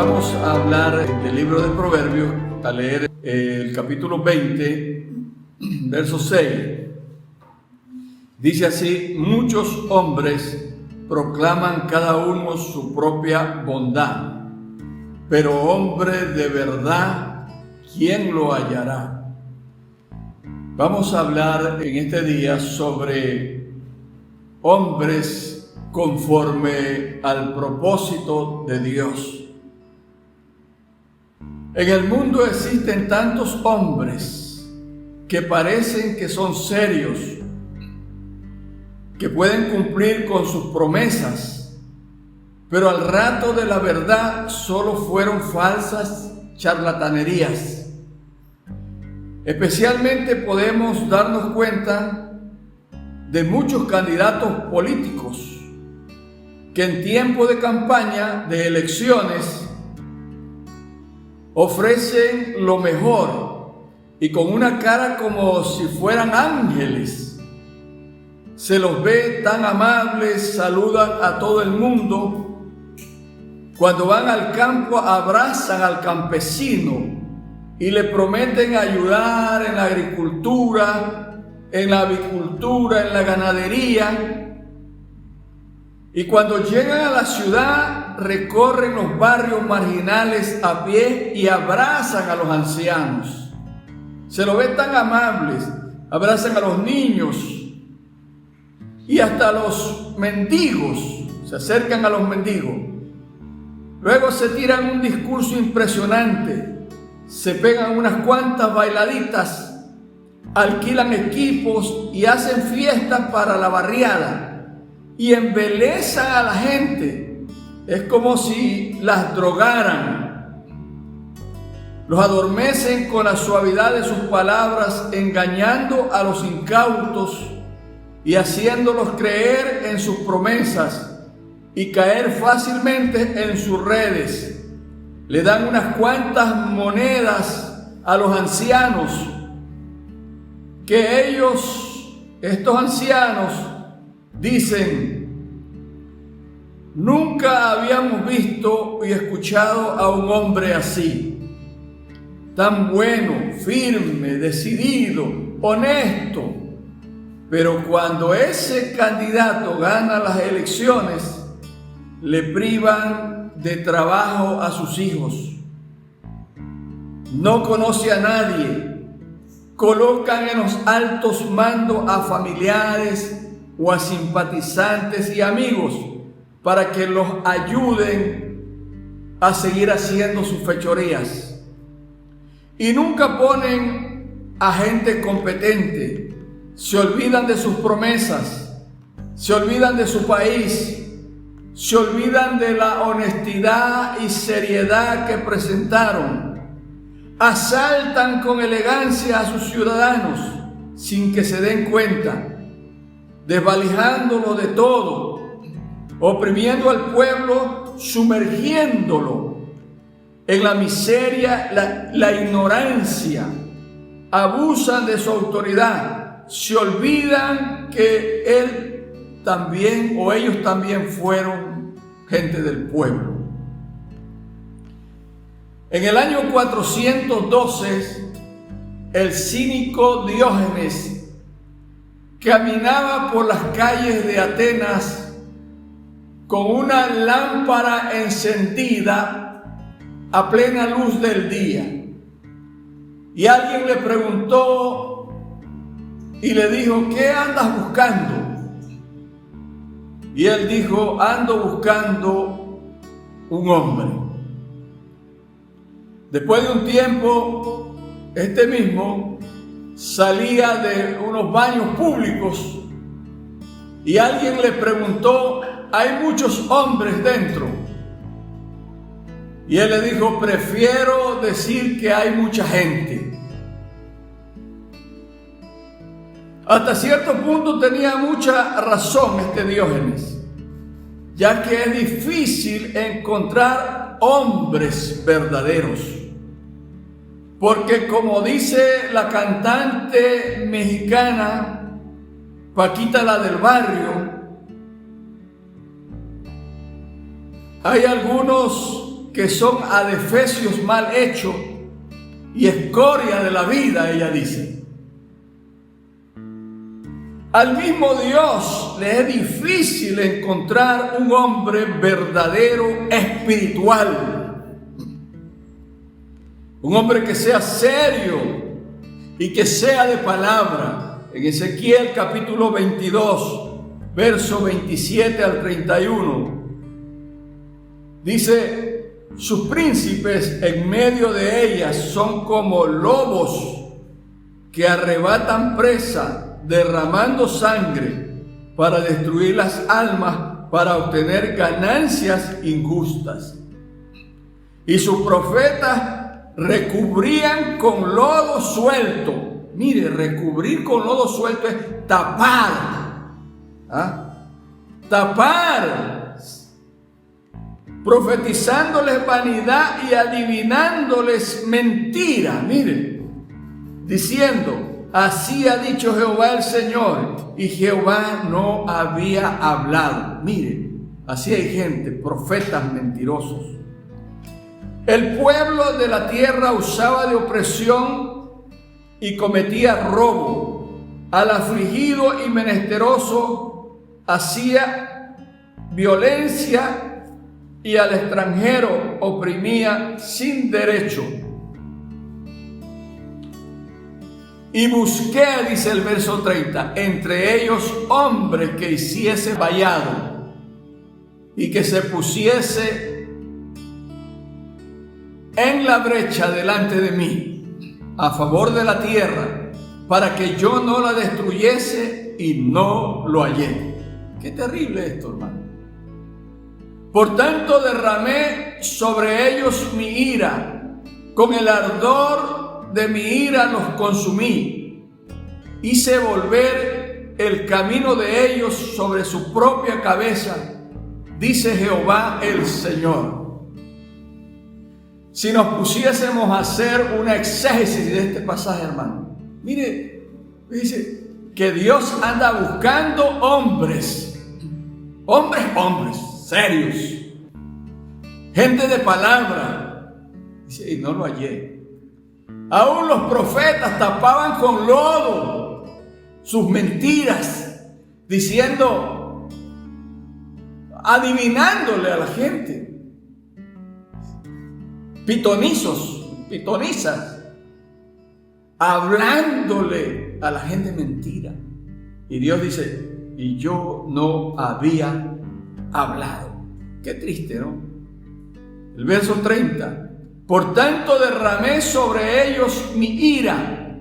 Vamos a hablar del libro de Proverbios, a leer el capítulo 20, verso 6. Dice así: muchos hombres proclaman cada uno su propia bondad, pero hombre de verdad, ¿quién lo hallará? Vamos a hablar en este día sobre hombres conforme al propósito de Dios. En el mundo existen tantos hombres que parecen que son serios, que pueden cumplir con sus promesas, pero al rato de la verdad solo fueron falsas charlatanerías. Especialmente podemos darnos cuenta de muchos candidatos políticos que en tiempo de campaña, de elecciones, ofrecen lo mejor y con una cara como si fueran ángeles. Se los ve tan amables, saludan a todo el mundo. Cuando van al campo abrazan al campesino y le prometen ayudar en la agricultura, en la avicultura, en la ganadería. Y cuando llegan a la ciudad, recorren los barrios marginales a pie y abrazan a los ancianos. Se lo ven tan amables, abrazan a los niños y hasta a los mendigos, se acercan a los mendigos. Luego se tiran un discurso impresionante, se pegan unas cuantas bailaditas, alquilan equipos y hacen fiestas para la barriada. Y embelezan a la gente. Es como si las drogaran. Los adormecen con la suavidad de sus palabras, engañando a los incautos y haciéndolos creer en sus promesas y caer fácilmente en sus redes. Le dan unas cuantas monedas a los ancianos que ellos, estos ancianos, dicen: nunca habíamos visto y escuchado a un hombre así, tan bueno, firme, decidido, honesto. Pero cuando ese candidato gana las elecciones, le privan de trabajo a sus hijos. No conoce a nadie. Colocan en los altos mandos a familiares o a simpatizantes y amigos para que los ayuden a seguir haciendo sus fechorías. Y nunca ponen a gente competente. Se olvidan de sus promesas, se olvidan de su país, se olvidan de la honestidad y seriedad que presentaron. Asaltan con elegancia a sus ciudadanos sin que se den cuenta, desvalijándolo de todo, oprimiendo al pueblo, sumergiéndolo en la miseria, la ignorancia. Abusan de su autoridad, se olvidan que él también o ellos también fueron gente del pueblo. En el año 412, el cínico Diógenes caminaba por las calles de Atenas con una lámpara encendida a plena luz del día. Y alguien le preguntó y le dijo: ¿qué andas buscando? Y él dijo: ando buscando un hombre. Después de un tiempo, este mismo salía de unos baños públicos y alguien le preguntó: hay muchos hombres dentro. Y él le dijo: prefiero decir que hay mucha gente. Hasta cierto punto tenía mucha razón este Diógenes, ya que es difícil encontrar hombres verdaderos. Porque como dice la cantante mexicana Paquita, la del barrio, hay algunos que son adefesios mal hechos y escoria de la vida, ella dice. Al mismo Dios le es difícil encontrar un hombre verdadero espiritual. Un hombre que sea serio y que sea de palabra. En Ezequiel capítulo 22, verso 27 al 31, dice: sus príncipes en medio de ellas son como lobos que arrebatan presa, derramando sangre para destruir las almas, para obtener ganancias injustas. Y sus profetas recubrían con lodo suelto. Mire, recubrir con lodo suelto es tapar. Tapar. Profetizándoles vanidad y adivinándoles mentira. Mire, diciendo: así ha dicho Jehová el Señor, y Jehová no había hablado. Mire, así hay gente, profetas mentirosos. El pueblo de la tierra usaba de opresión y cometía robo. Al afligido y menesteroso hacía violencia, y al extranjero oprimía sin derecho. Y busqué, dice el verso 30, entre ellos hombres que hiciese vallado y que se pusiese en la brecha delante de mí, a favor de la tierra, para que yo no la destruyese, y no lo hallé. Qué terrible esto, hermano. Por tanto derramé sobre ellos mi ira, con el ardor de mi ira los consumí. Hice volver el camino de ellos sobre su propia cabeza, dice Jehová el Señor. Si nos pusiésemos a hacer una exégesis de este pasaje, hermano, mire, dice que Dios anda buscando hombres serios, gente de palabra. Dice, y no lo hallé. Aún los profetas tapaban con lodo sus mentiras, diciendo, adivinándole a la gente. Pitonizas, hablándole a la gente mentira. Y Dios dice, y yo no había hablado. Qué triste, ¿no? El verso 30. Por tanto derramé sobre ellos mi ira,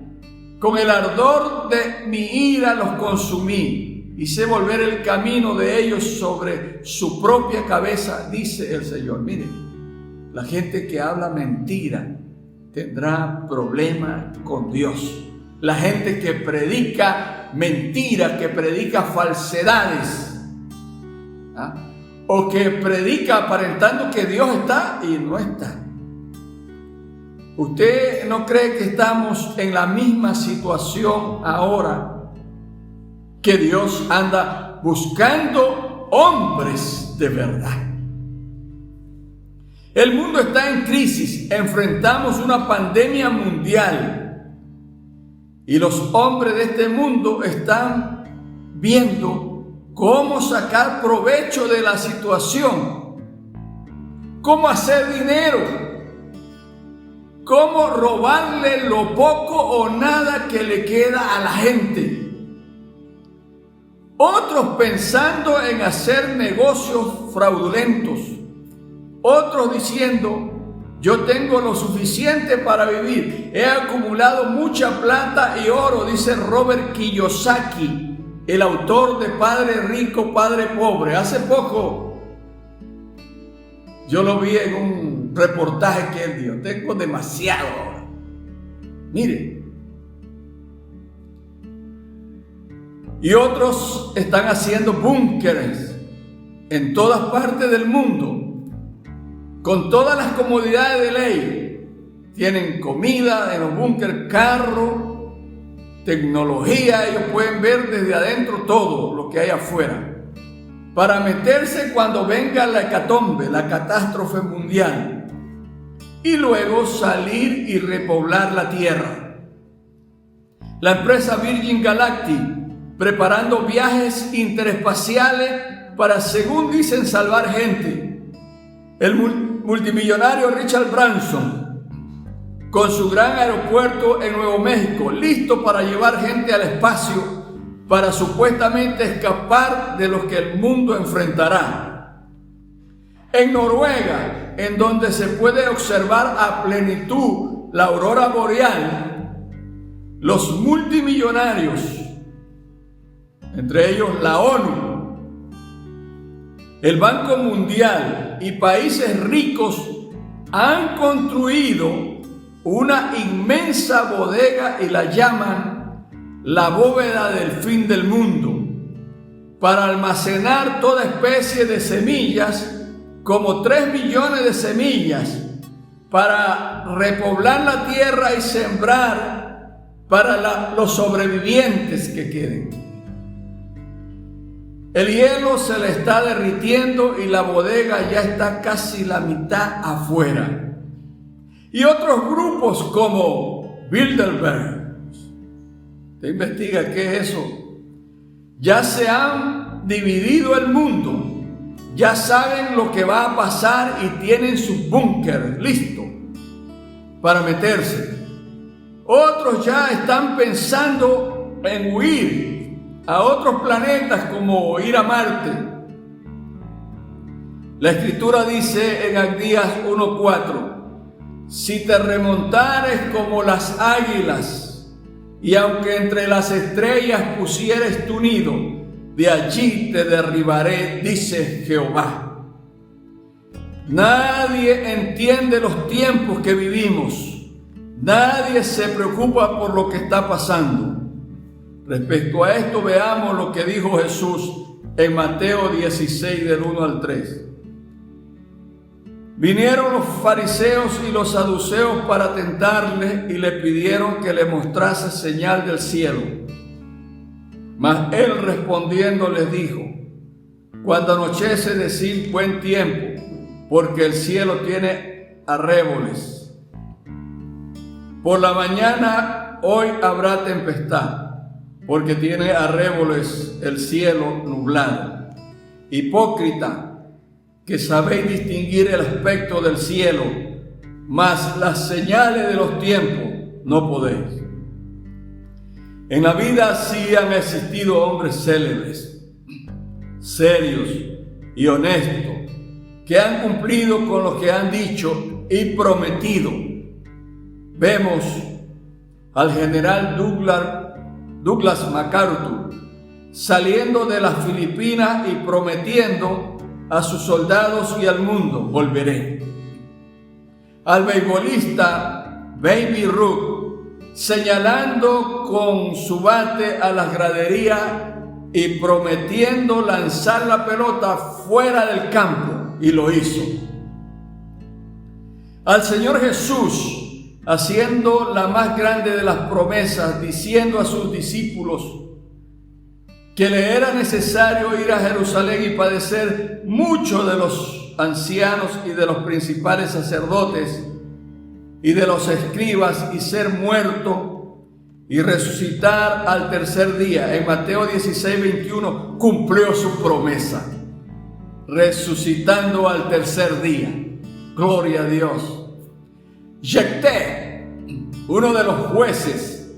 con el ardor de mi ira los consumí. Hice volver el camino de ellos sobre su propia cabeza, dice el Señor. Miren, la gente que habla mentira tendrá problemas con Dios. La gente que predica mentiras, que predica falsedades, o que predica aparentando que Dios está y no está. ¿Usted no cree que estamos en la misma situación ahora? Que Dios anda buscando hombres de verdad. El mundo está en crisis, enfrentamos una pandemia mundial y los hombres de este mundo están viendo cómo sacar provecho de la situación, cómo hacer dinero, cómo robarle lo poco o nada que le queda a la gente. Otros pensando en hacer negocios fraudulentos, otros diciendo, yo tengo lo suficiente para vivir, he acumulado mucha plata y oro, dice Robert Kiyosaki, el autor de Padre Rico, Padre Pobre. Hace poco yo lo vi en un reportaje que él dio. Tengo demasiado ahora. Mire. Y otros están haciendo búnkeres en todas partes del mundo, con todas las comodidades de ley. Tienen comida en los búnkeres, carro, tecnología. Ellos pueden ver desde adentro todo lo que hay afuera, para meterse cuando venga la hecatombe, la catástrofe mundial. y luego salir y repoblar la Tierra. La empresa Virgin Galactic, preparando viajes interespaciales para, según dicen, salvar gente. El multimillonario Richard Branson, con su gran aeropuerto en Nuevo México, listo para llevar gente al espacio para supuestamente escapar de lo que el mundo enfrentará. En Noruega, en donde se puede observar a plenitud la aurora boreal, los multimillonarios, entre ellos la ONU, el Banco Mundial y países ricos han construido una inmensa bodega y la llaman la bóveda del fin del mundo, para almacenar toda especie de semillas, como 3 millones de semillas, para repoblar la tierra y sembrar para los sobrevivientes que queden. El hielo se le está derritiendo y la bodega ya está casi la mitad afuera. Y otros grupos como Bilderberg, te investiga qué es eso, ya se han dividido el mundo, ya saben lo que va a pasar y tienen sus búnkeres listos para meterse. Otros ya están pensando en huir a otros planetas, como ir a Marte. La Escritura dice en Abdías 1:4: si te remontares como las águilas, y aunque entre las estrellas pusieres tu nido, de allí te derribaré, dice Jehová. Nadie entiende los tiempos que vivimos. Nadie se preocupa por lo que está pasando. Respecto a esto, veamos lo que dijo Jesús en Mateo 16, del 1 al 3. Vinieron los fariseos y los saduceos para tentarle y le pidieron que le mostrase señal del cielo. Mas él respondiendo les dijo: cuando anochece, decid buen tiempo, porque el cielo tiene arréboles. Por la mañana hoy habrá tempestad, porque tiene arréboles el cielo nublado. Hipócrita, que sabéis distinguir el aspecto del cielo, mas las señales de los tiempos no podéis. En la vida sí han existido hombres célebres, serios y honestos, que han cumplido con lo que han dicho y prometido. Vemos al general Douglas MacArthur saliendo de las Filipinas y prometiendo a sus soldados y al mundo: volveré. Al beisbolista Baby Ruth señalando con su bate a las graderías y prometiendo lanzar la pelota fuera del campo, y lo hizo. Al Señor Jesús haciendo la más grande de las promesas, diciendo a sus discípulos que le era necesario ir a Jerusalén y padecer mucho de los ancianos y de los principales sacerdotes y de los escribas, y ser muerto y resucitar al tercer día. En Mateo 16:21 cumplió su promesa, resucitando al tercer día. Gloria a Dios. Jefté, uno de los jueces,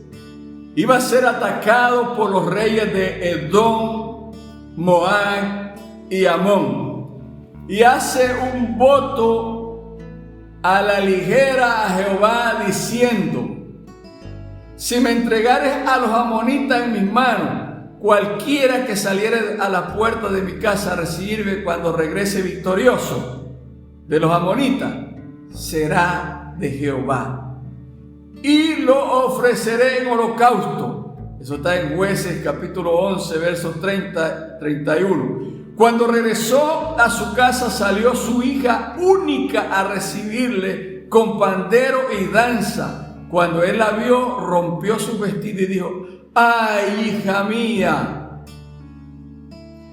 iba a ser atacado por los reyes de Edom, Moab y Amón, y hace un voto a la ligera a Jehová, diciendo: si me entregares a los amonitas en mis manos, cualquiera que saliere a la puerta de mi casa a recibirme cuando regrese victorioso de los amonitas, será de Jehová, y lo ofreceré en holocausto. Eso está en Jueces capítulo 11, versos 30-31. Cuando regresó a su casa, salió su hija única a recibirle con pandero y danza. Cuando él la vio, rompió su vestido y dijo: ¡ay, hija mía!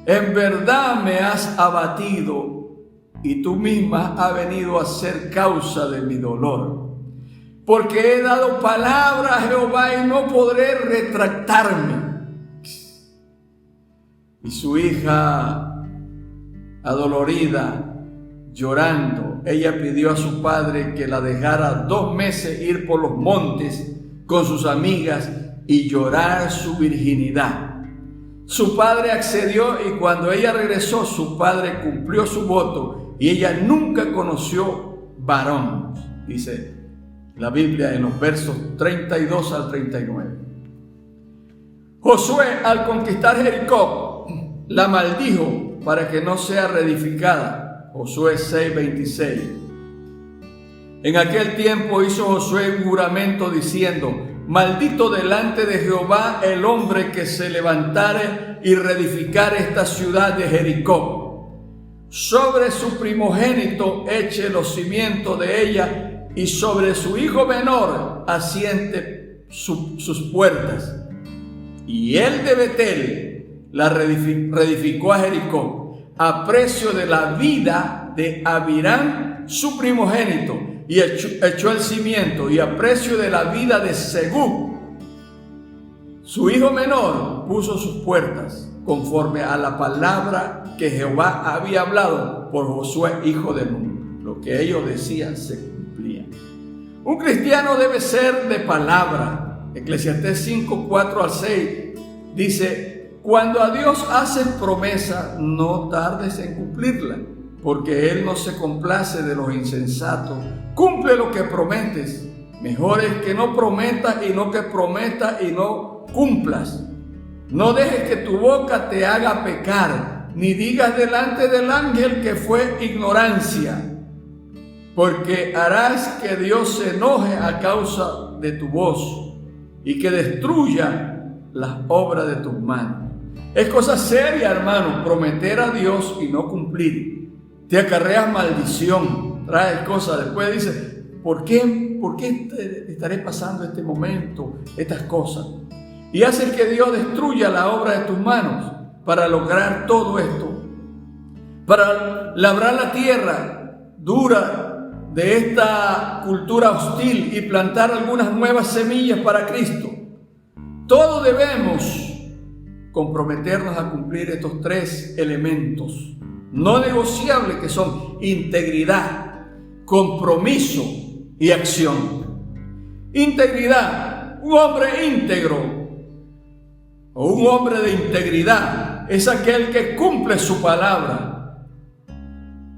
En verdad me has abatido. y tú misma has venido a ser causa de mi dolor. Porque he dado palabra a Jehová y no podré retractarme. Y su hija, adolorida, llorando, ella pidió a su padre que la dejara 2 meses ir por los montes con sus amigas y llorar su virginidad. Su padre accedió y cuando ella regresó, su padre cumplió su voto y ella nunca conoció varón, dice la Biblia en los versos 32 al 39. Josué, al conquistar Jericó, la maldijo para que no sea reedificada. Josué 6:26. En aquel tiempo hizo Josué un juramento diciendo: maldito delante de Jehová el hombre que se levantare y reedificare esta ciudad de Jericó. Sobre su primogénito eche los cimientos de ella, y sobre su hijo menor asiente sus puertas. Y él de Betel la reedificó a Jericó, a precio de la vida de Abirán, su primogénito, y echó el cimiento, y a precio de la vida de Segub, su hijo menor, puso sus puertas, conforme a la palabra que Jehová había hablado por Josué, hijo de Nun. Lo que ellos decían se cumplía. Un cristiano debe ser de palabra. Eclesiastés 5, 4 al 6 dice: cuando a Dios haces promesa, no tardes en cumplirla, porque Él no se complace de los insensatos. Cumple lo que prometes. Mejor es que no prometas y no que prometas y no cumplas. No dejes que tu boca te haga pecar, ni digas delante del ángel que fue ignorancia, porque harás que Dios se enoje a causa de tu voz y que destruya las obras de tus manos. Es cosa seria, hermano, prometer a Dios y no cumplir. Te acarreas maldición, traes cosas. Después dices: ¿por qué estaré pasando este momento, estas cosas? Y haces que Dios destruya la obra de tus manos para lograr todo esto, para labrar la tierra dura de esta cultura hostil y plantar algunas nuevas semillas para Cristo. Todos debemos comprometernos a cumplir estos 3 elementos no negociables, que son integridad, compromiso y acción. Integridad. Un hombre íntegro o un hombre de integridad es aquel que cumple su palabra.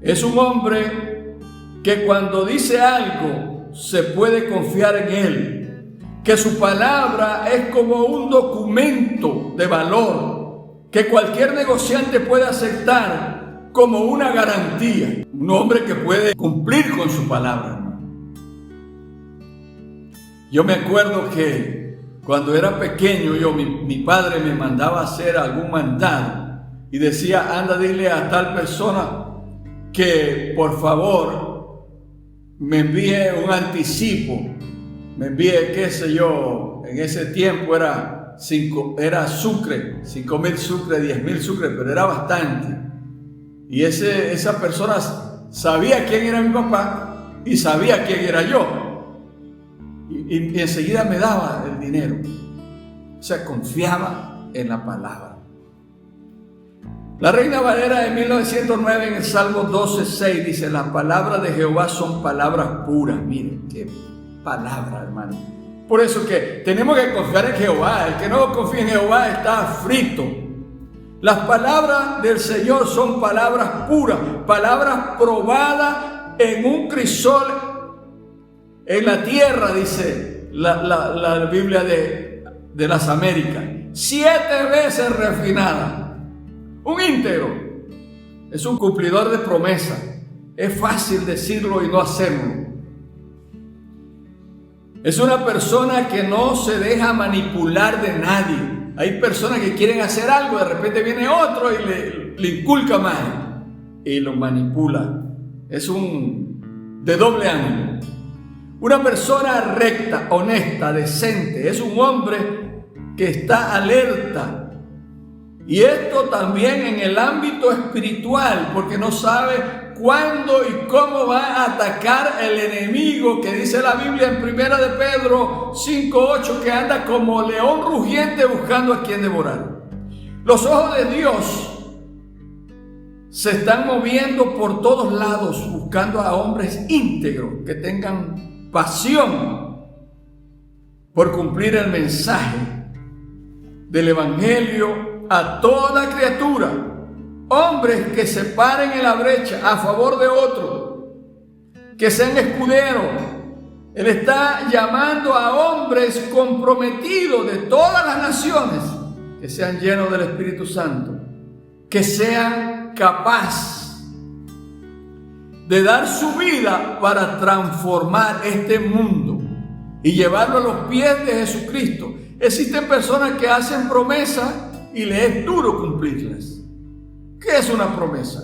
Es un hombre que cuando dice algo se puede confiar en él, que su palabra es como un documento de valor que cualquier negociante puede aceptar como una garantía. Un hombre que puede cumplir con su palabra. Yo me acuerdo que cuando era pequeño, mi padre me mandaba a hacer algún mandado y decía: anda, dile a tal persona que por favor me envíe un anticipo, me envíe, qué sé yo, en ese tiempo era sucre, 5,000 sucres, 10,000 sucres, pero era bastante. Y esa persona sabía quién era mi papá y sabía quién era yo. Y enseguida me daba el dinero. O sea, confiaba en la palabra. La Reina Valera de 1909 en el Salmo 12:6 dice: las palabras de Jehová son palabras puras. Miren, qué palabra, hermano. Por eso que tenemos que confiar en Jehová. El que no confía en Jehová está frito. Las palabras del Señor son palabras puras, palabras probadas en un crisol en la tierra, dice la Biblia de las Américas, 7 veces refinada. Un íntegro es un cumplidor de promesa. Es fácil decirlo y no hacerlo. Es una persona que no se deja manipular de nadie. Hay personas que quieren hacer algo, de repente viene otro y le inculca mal y lo manipula. Es de doble ánimo. Una persona recta, honesta, decente, es un hombre que está alerta. Y esto también en el ámbito espiritual, porque no sabe cuándo y cómo va a atacar el enemigo, que dice la Biblia en 1 de Pedro 5:8, que anda como león rugiente buscando a quien devorar. Los ojos de Dios se están moviendo por todos lados buscando a hombres íntegros que tengan pasión por cumplir el mensaje del Evangelio a toda criatura. Hombres que se paren en la brecha a favor de otro, que sean escuderos. Él está llamando a hombres comprometidos de todas las naciones, que sean llenos del Espíritu Santo, que sean capaces de dar su vida para transformar este mundo y llevarlo a los pies de Jesucristo. Existen personas que hacen promesas y les es duro cumplirlas. ¿Qué es una promesa?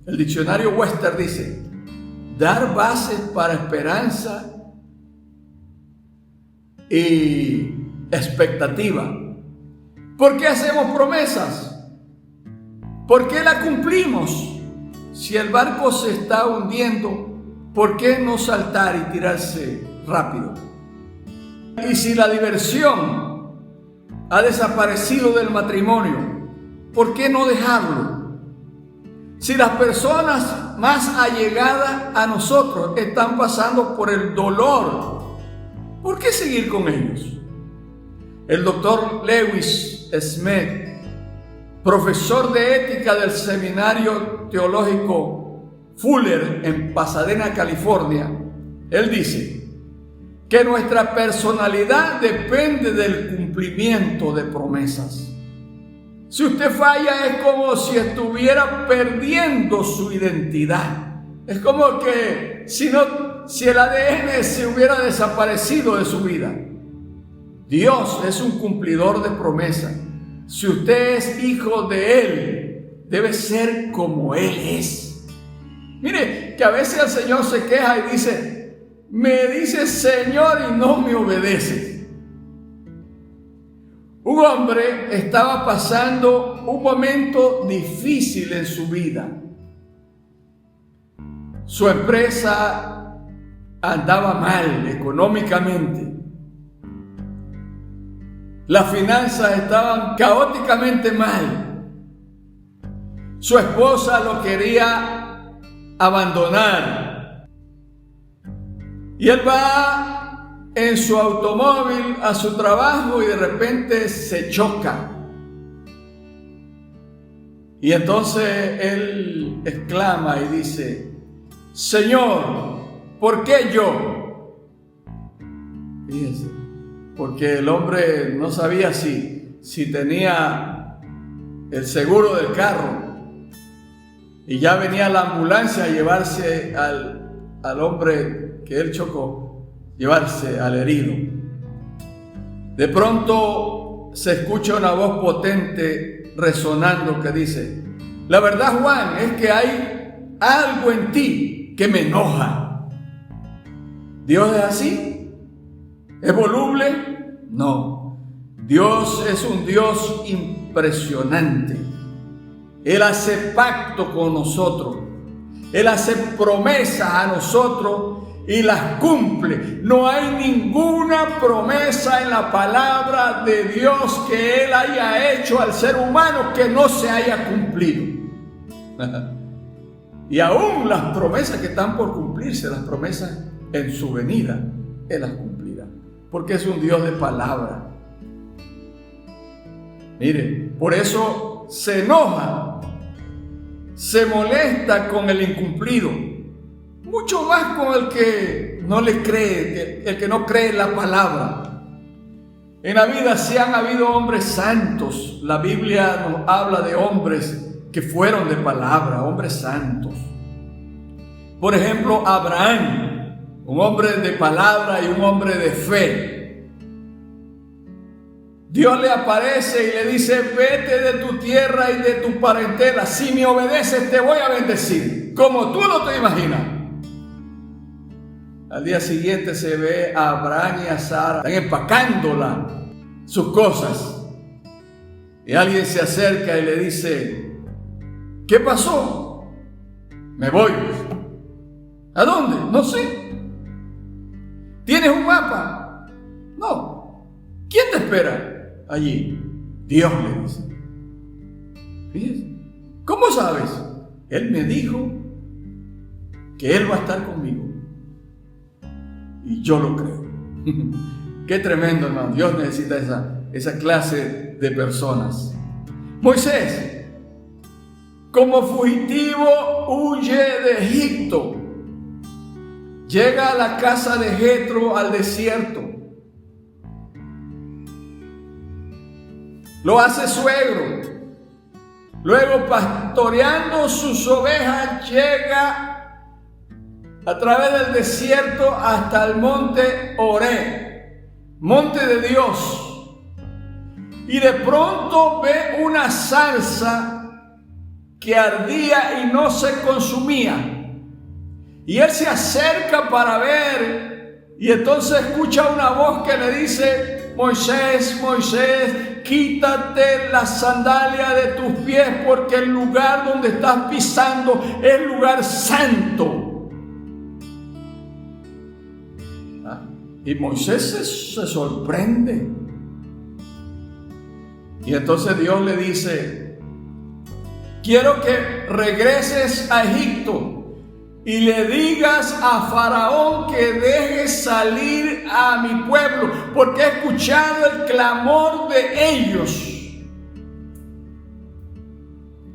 El diccionario Webster dice: dar bases para esperanza y expectativa. ¿Por qué hacemos promesas? ¿Por qué la cumplimos? Si el barco se está hundiendo, ¿por qué no saltar y tirarse rápido? Y si la diversión ha desaparecido del matrimonio, ¿por qué no dejarlo? Si las personas más allegadas a nosotros están pasando por el dolor, ¿por qué seguir con ellos? El doctor Lewis Smith, profesor de ética del Seminario Teológico Fuller en Pasadena, California, él dice que nuestra personalidad depende del cumplimiento de promesas. Si usted falla, es como si estuviera perdiendo su identidad. Es como que si el ADN se hubiera desaparecido de su vida. Dios es un cumplidor de promesas. Si usted es hijo de Él, debe ser como Él es. Mire, que a veces el Señor se queja y dice: me dice Señor y no me obedece. Un hombre estaba pasando un momento difícil en su vida. Su empresa andaba mal económicamente. Las finanzas estaban caóticamente mal. Su esposa lo quería abandonar. Y él va en su automóvil a su trabajo y de repente se choca. Y entonces él exclama y dice: Señor, ¿por qué yo? Fíjense, porque el hombre no sabía si tenía el seguro del carro, y ya venía la ambulancia a llevarse al hombre que él chocó, llevarse al herido. De pronto se escucha una voz potente resonando que dice: la verdad, Juan, es que hay algo en ti que me enoja. ¿Dios es así? ¿Es voluble? No. Dios es un Dios impresionante. Él hace pacto con nosotros. Él hace promesas a nosotros y las cumple. No hay ninguna promesa en la palabra de Dios que Él haya hecho al ser humano que no se haya cumplido. Y aún las promesas que están por cumplirse, las promesas en su venida, Él las cumplirá, porque es un Dios de palabra. Mire, por eso se enoja, se molesta con el incumplido, mucho más con el que no le cree, el que no cree en la palabra. En la vida sí han habido hombres santos. La Biblia nos habla de hombres que fueron de palabra, hombres santos. Por ejemplo, Abraham, un hombre de palabra y un hombre de fe. Dios le aparece y le dice: vete de tu tierra y de tu parentela. Si me obedeces, te voy a bendecir, como tú no te imaginas. Al día siguiente se ve a Abraham y a Sara, están empacando sus cosas. Y alguien se acerca y le dice: ¿qué pasó? Me voy. ¿A dónde? No sé. ¿Tienes un mapa? No. ¿Quién te espera allí? Dios, le dice. Fíjese. ¿Cómo sabes? Él me dijo que Él va a estar conmigo. Y yo lo creo. Qué tremendo, hermano. Dios necesita esa clase de personas. Moisés, como fugitivo, huye de Egipto. Llega a la casa de Jetro, al desierto. Lo hace suegro. Luego, pastoreando sus ovejas, llega a través del desierto hasta el monte Horeb, monte de Dios. Y de pronto ve una zarza que ardía y no se consumía. Y él se acerca para ver, y entonces escucha una voz que le dice: Moisés, Moisés, quítate la sandalia de tus pies, porque el lugar donde estás pisando es lugar santo. Y Moisés se sorprende. Y entonces Dios le dice: quiero que regreses a Egipto y le digas a Faraón que deje salir a mi pueblo, porque he escuchado el clamor de ellos.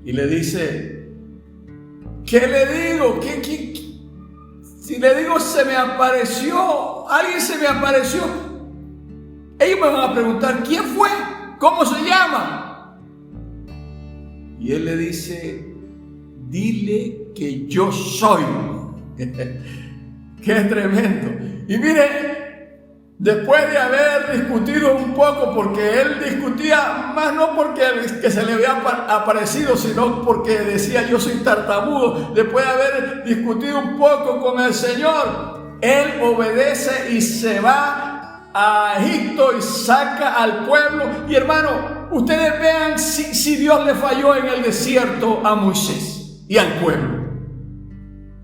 Y le dice: ¿qué le digo? Si le digo se me apareció, alguien se me apareció, ellos me van a preguntar: ¿quién fue? ¿Cómo se llama? Y él le dice: dile que yo soy. Qué tremendo. Y mire, después de haber discutido un poco, porque él discutía más no porque que se le había aparecido, sino porque decía: yo soy tartamudo. Después de haber discutido un poco con el Señor, él obedece y se va a Egipto y saca al pueblo. Y hermano, ustedes vean si Dios le falló en el desierto a Moisés y al pueblo.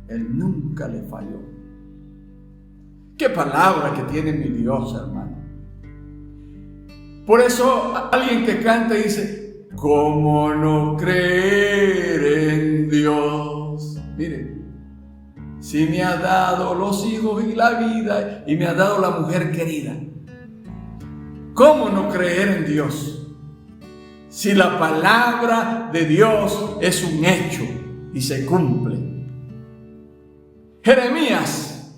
Él nunca le falló. Qué palabra que tiene mi Dios, hermano. Por eso alguien que canta dice: ¿cómo no creer en Dios? Mire, si me ha dado los hijos y la vida, y me ha dado la mujer querida, ¿cómo no creer en Dios? Si la palabra de Dios es un hecho y se cumple. Jeremías,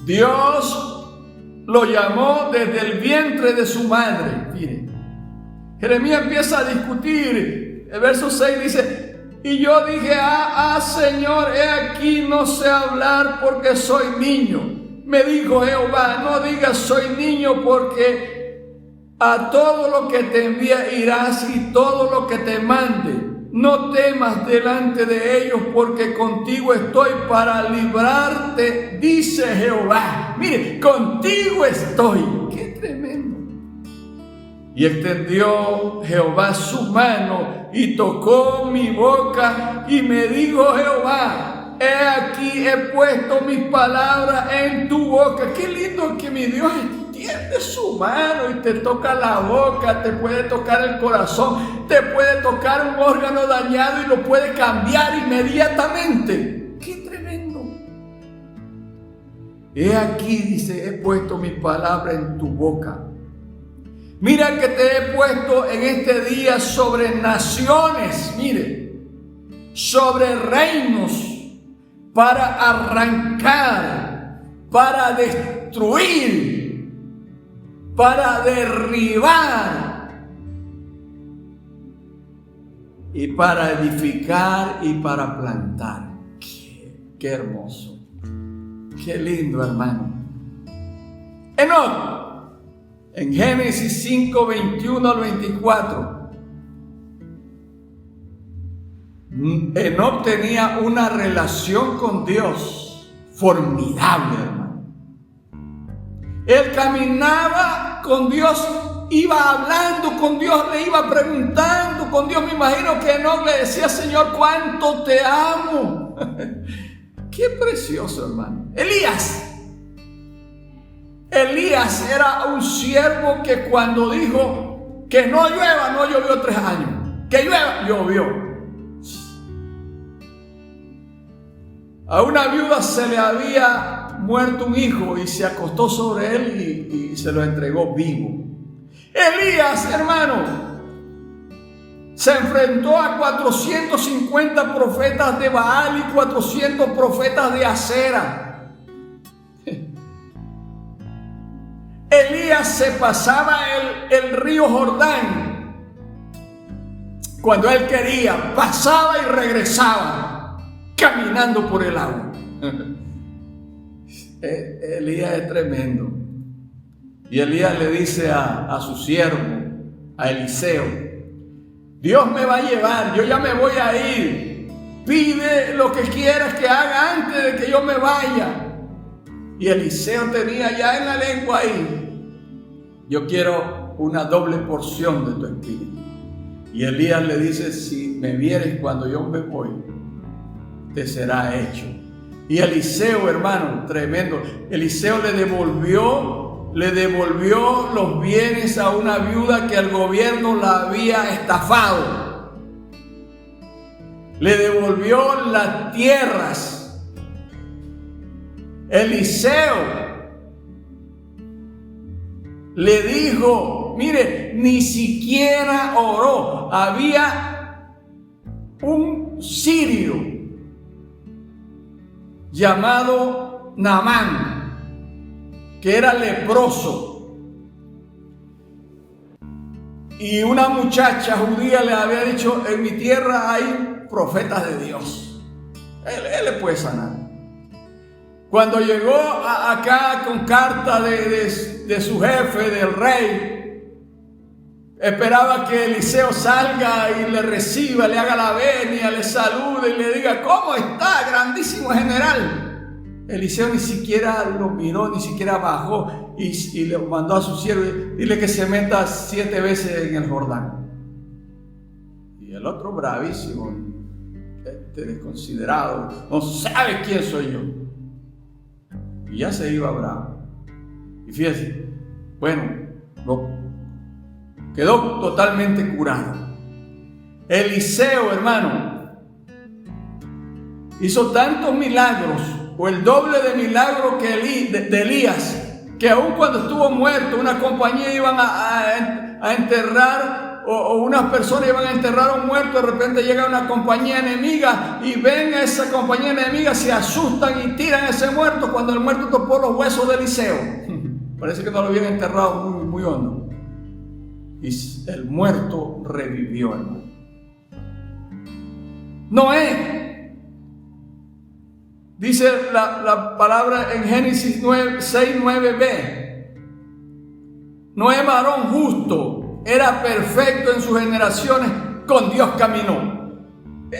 Dios lo llamó desde el vientre de su madre. Mire, Jeremías empieza a discutir. El verso 6 dice: y yo dije: Señor, he aquí no sé hablar porque soy niño. Me dijo Jehová: no digas soy niño, porque a todo lo que te envíe irás, y todo lo que te mande. No temas delante de ellos, porque contigo estoy para librarte, dice Jehová. Mire, contigo estoy. ¡Qué tremendo! Y extendió Jehová su mano y tocó mi boca, y me dijo Jehová: he aquí he puesto mis palabras en tu boca. Qué lindo que mi Dios extiende su mano y te toca la boca, te puede tocar el corazón, te puede tocar un órgano dañado y lo puede cambiar inmediatamente. ¡Qué tremendo! He aquí, dice, he puesto mis palabras en tu boca. Mira que te he puesto en este día sobre naciones, mire, sobre reinos, para arrancar, para destruir, para derribar, y para edificar y para plantar. Qué hermoso, qué lindo, hermano. Enoc, en Génesis 5, 21 al 24, Enoc tenía una relación con Dios formidable, hermano. Él caminaba con Dios, iba hablando con Dios, le iba preguntando hablando con Dios, me imagino que no le decía: Señor, cuánto te amo. Qué precioso, hermano. Elías era un siervo que cuando dijo que no llueva, no llovió 3 años. Que llueva, llovió. A una viuda se le había muerto un hijo y se acostó sobre él y se lo entregó vivo. Elías, hermano, se enfrentó a 450 profetas de Baal y 400 profetas de Acera. Elías se pasaba el río Jordán cuando él quería, pasaba y regresaba caminando por el agua. Elías es tremendo. Y Elías le dice a su siervo, a Eliseo: Dios me va a llevar, yo ya me voy a ir. Pide lo que quieras que haga antes de que yo me vaya. Y Eliseo tenía ya en la lengua ahí: yo quiero una doble porción de tu espíritu. Y Elías le dice: si me vieres cuando yo me voy, te será hecho. Y Eliseo, hermano, tremendo. Eliseo le devolvió los bienes a una viuda que el gobierno la había estafado. Le devolvió las tierras. Eliseo le dijo: mire, ni siquiera oró. Había un sirio llamado Naamán, que era leproso, y una muchacha judía le había dicho: en mi tierra hay profetas de Dios, él le puede sanar. Cuando llegó acá con carta de su jefe, del rey, esperaba que Eliseo salga y le reciba, le haga la venia, le salude y le diga: ¿cómo está, grandísimo general? Eliseo ni siquiera lo miró, ni siquiera bajó y le mandó a su siervo: dile que se meta 7 veces en el Jordán. Y el otro, bravísimo, desconsiderado, no sabe quién soy yo. Y ya se iba bravo. Y fíjese, bueno, quedó totalmente curado. Eliseo, hermano, hizo tantos milagros, o el doble de milagros que de Elías, que aun cuando estuvo muerto, una compañía iban a enterrar, o unas personas iban a enterrar a un muerto. De repente llega una compañía enemiga y ven a esa compañía enemiga, se asustan y tiran a ese muerto, cuando el muerto topó los huesos de Eliseo. Parece que no lo habían enterrado muy hondo. Y el muerto revivió, hermano. Noé, dice la palabra en Génesis 6:9b: Noé, varón justo, era perfecto en sus generaciones, con Dios caminó.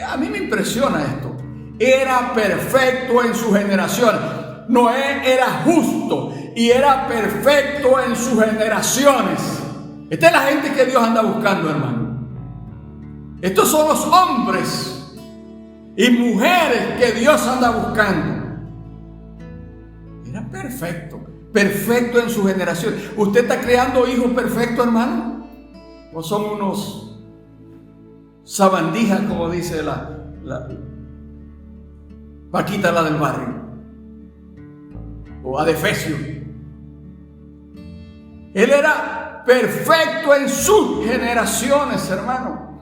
A mí me impresiona esto. Era perfecto en sus generaciones. Noé era justo y era perfecto en sus generaciones. Esta es la gente que Dios anda buscando, hermano. Estos son los hombres y mujeres que Dios anda buscando. Era perfecto, perfecto en su generación. ¿Usted está creando hijos perfectos, hermano? ¿O son unos sabandijas, como dice la Paquita, la del barrio? O adefesio. Él era perfecto en sus generaciones, hermano.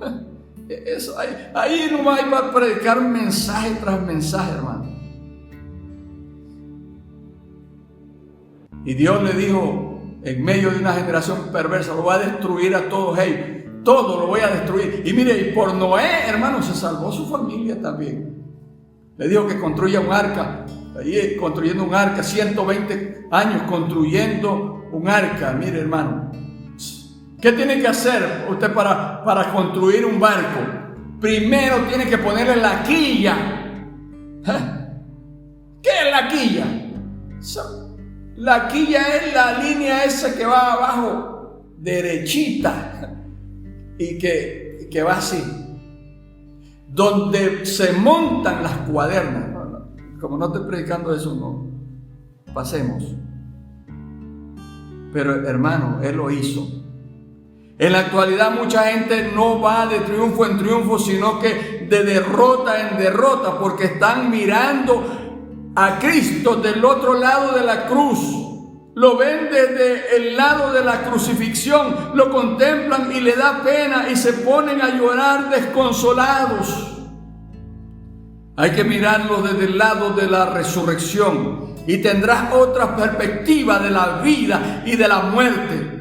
Eso, ahí no hay para predicar mensaje tras mensaje, hermano. Y Dios le dijo, en medio de una generación perversa: lo voy a destruir a todos ellos, todo lo voy a destruir. Y mire, y por Noé, hermano, se salvó su familia también. Le dijo que construya un arca. Ahí construyendo un arca, 120 años construyendo un arca. Mire, hermano, ¿qué tiene que hacer usted para construir un barco? Primero tiene que ponerle la quilla. ¿Qué es la quilla? La quilla es la línea esa que va abajo, derechita, y que que va así, donde se montan las cuadernas. Como no estoy predicando eso, no pasemos. Pero hermano, Él lo hizo. En la actualidad mucha gente no va de triunfo en triunfo, sino que de derrota en derrota, porque están mirando a Cristo del otro lado de la cruz. Lo ven desde el lado de la crucifixión, lo contemplan y le da pena y se ponen a llorar desconsolados. Hay que mirarlo desde el lado de la resurrección y tendrás otra perspectiva de la vida y de la muerte.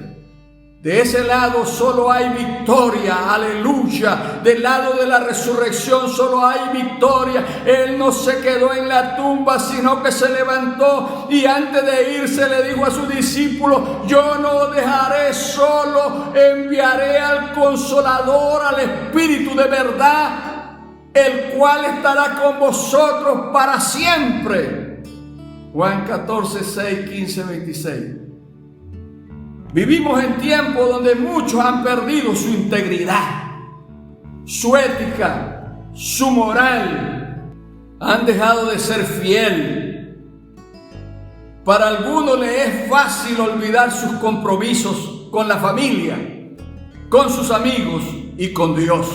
De ese lado solo hay victoria, aleluya. Del lado de la resurrección solo hay victoria. Él no se quedó en la tumba, sino que se levantó y antes de irse le dijo a sus discípulos: yo no dejaré solo, enviaré al Consolador, al Espíritu de verdad, el cual estará con vosotros para siempre. Juan 14, 6, 15, 26. Vivimos en tiempos donde muchos han perdido su integridad, su ética, su moral. Han dejado de ser fiel. Para algunos les es fácil olvidar sus compromisos con la familia, con sus amigos y con Dios.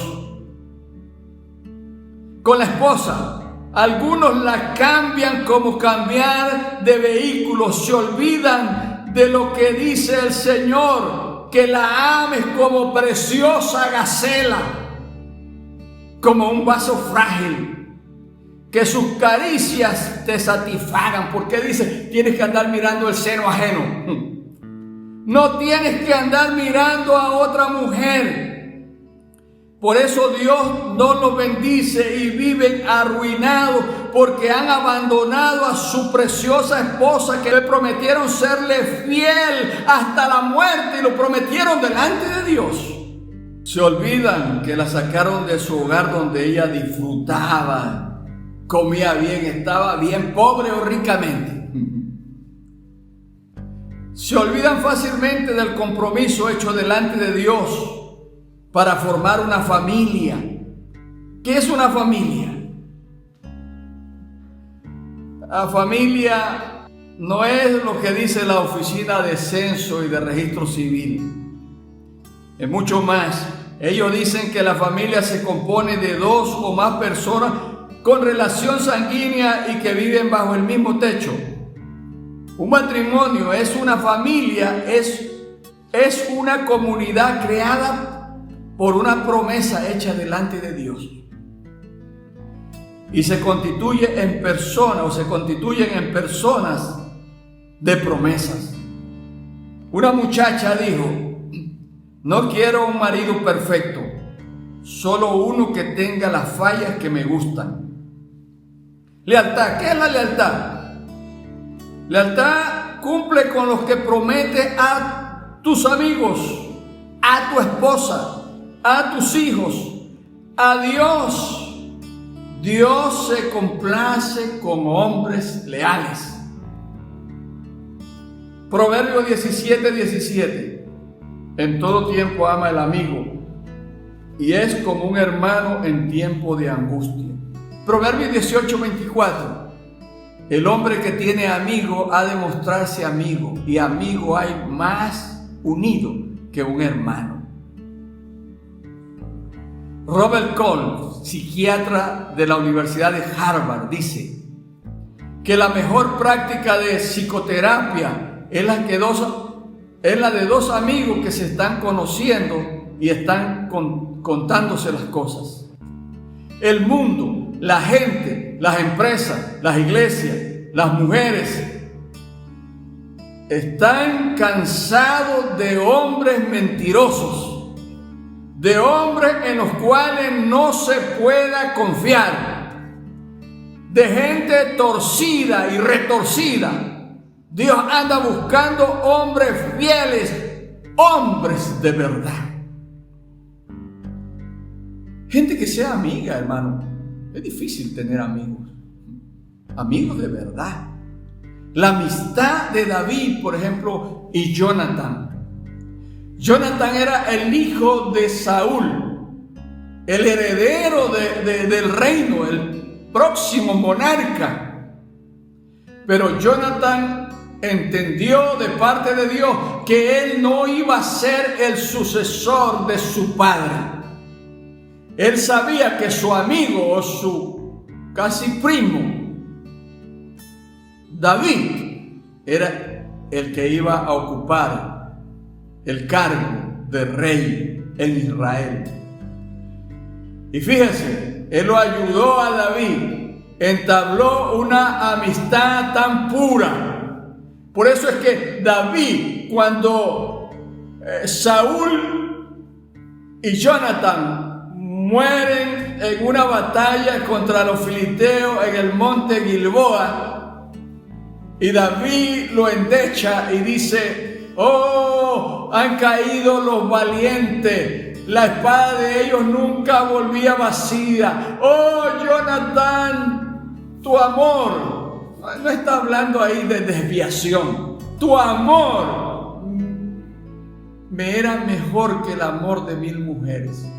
Con la esposa, algunos la cambian como cambiar de vehículo, se olvidan de lo que dice el Señor, que la ames como preciosa gacela, como un vaso frágil, que sus caricias te satisfagan, porque dice, tienes que andar mirando el seno ajeno, no tienes que andar mirando a otra mujer. Por eso Dios no los bendice y viven arruinados, porque han abandonado a su preciosa esposa, que le prometieron serle fiel hasta la muerte y lo prometieron delante de Dios. Se olvidan que la sacaron de su hogar donde ella disfrutaba, comía bien, estaba bien, pobre o ricamente. Se olvidan fácilmente del compromiso hecho delante de Dios para formar una familia. ¿Qué es una familia? La familia no es lo que dice la Oficina de Censo y de Registro Civil. Es mucho más. Ellos dicen que la familia se compone de 2 o más personas con relación sanguínea y que viven bajo el mismo techo. Un matrimonio es una familia, es una comunidad creada por una promesa hecha delante de Dios. Y se constituye en personas, o se constituyen en personas de promesas. Una muchacha dijo: no quiero un marido perfecto, solo uno que tenga las fallas que me gustan. Lealtad, ¿qué es la lealtad? Lealtad cumple con los que promete a tus amigos, a tu esposa, a tus hijos, a Dios. Dios se complace con hombres leales. Proverbios 17, 17. En todo tiempo ama el amigo y es como un hermano en tiempo de angustia. Proverbios 18, 24. El hombre que tiene amigo ha de mostrarse amigo, y amigo hay más unido que un hermano. Robert Cole, psiquiatra de la Universidad de Harvard, dice que la mejor práctica de psicoterapia es la de 2 amigos que se están conociendo y están contándose las cosas. El mundo, la gente, las empresas, las iglesias, las mujeres están cansados de hombres mentirosos, de hombres en los cuales no se pueda confiar, de gente torcida y retorcida. Dios anda buscando hombres fieles, hombres de verdad. Gente que sea amiga, hermano. Es difícil tener amigos. Amigos de verdad. La amistad de David, por ejemplo, y Jonathan. Jonathan era el hijo de Saúl. el heredero del reino, el próximo monarca. Pero Jonatán entendió de parte de Dios que él no iba a ser el sucesor de su padre. Él sabía que su amigo o su casi primo, David, era el que iba a ocupar el cargo de rey en Israel. Y fíjense, él lo ayudó a David, entabló una amistad tan pura. Por eso es que David, cuando Saúl y Jonatán mueren en una batalla contra los filisteos en el monte Gilboa, y David lo endecha y dice: oh, han caído los valientes, la espada de ellos nunca volvía vacía. Oh, Jonatán, tu amor, no está hablando ahí de desviación, tu amor me era mejor que el amor de 1000 mujeres.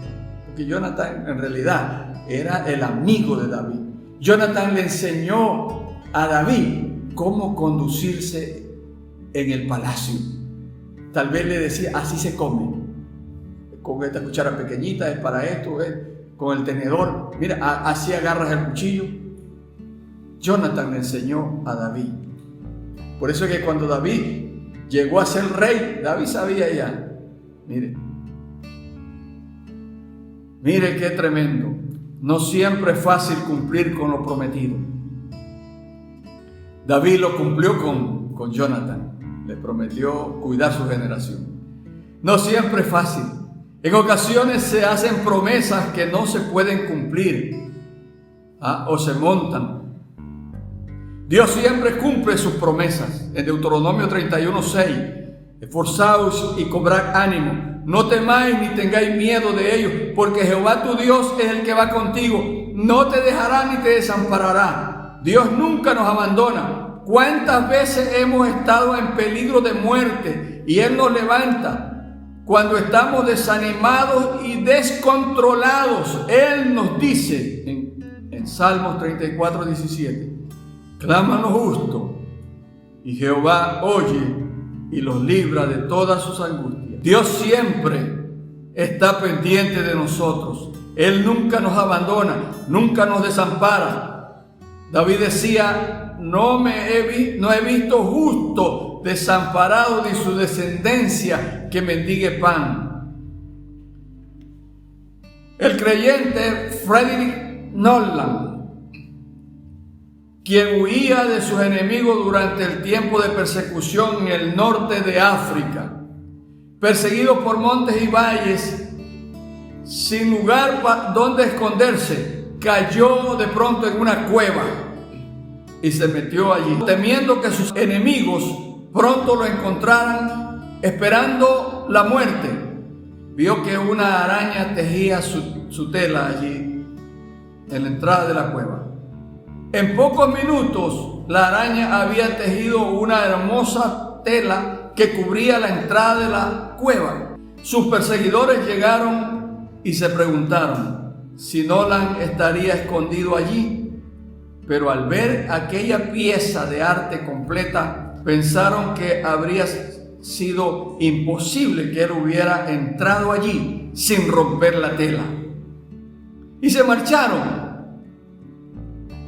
Porque Jonatán en realidad era el amigo de David. Jonatán le enseñó a David cómo conducirse en el palacio. Tal vez le decía: así se come, con esta cuchara pequeñita es para esto, con el tenedor, mira, así agarras el cuchillo. Jonatán le enseñó a David. Por eso es que cuando David llegó a ser rey, David sabía ya. Mire qué tremendo. No siempre es fácil cumplir con lo prometido. David lo cumplió con Jonatán. Le prometió cuidar su generación. No siempre es fácil. En ocasiones se hacen promesas que no se pueden cumplir, o se montan. Dios siempre cumple sus promesas. En Deuteronomio 31:6: esforzaos y cobrad ánimo, no temáis ni tengáis miedo de ellos, porque Jehová tu Dios es el que va contigo, no te dejará ni te desamparará. Dios nunca nos abandona. ¿Cuántas veces hemos estado en peligro de muerte y Él nos levanta? Cuando estamos desanimados y descontrolados, Él nos dice en Salmos 34:17: clama a lo justo y Jehová oye y los libra de todas sus angustias. Dios siempre está pendiente de nosotros. Él nunca nos abandona, nunca nos desampara. David decía: no he visto justo desamparado ni su descendencia que mendigue pan. El creyente Frederick Nolan, quien huía de sus enemigos durante el tiempo de persecución en el norte de África, perseguido por montes y valles, sin lugar donde esconderse, cayó de pronto en una cueva y se metió allí, temiendo que sus enemigos pronto lo encontraran, esperando la muerte. Vio que una araña tejía su tela allí en la entrada de la cueva. En pocos minutos la araña había tejido una hermosa tela que cubría la entrada de la cueva. Sus perseguidores llegaron y se preguntaron si Nolan estaría escondido allí, pero al ver aquella pieza de arte completa, pensaron que habría sido imposible que él hubiera entrado allí sin romper la tela. Y se marcharon.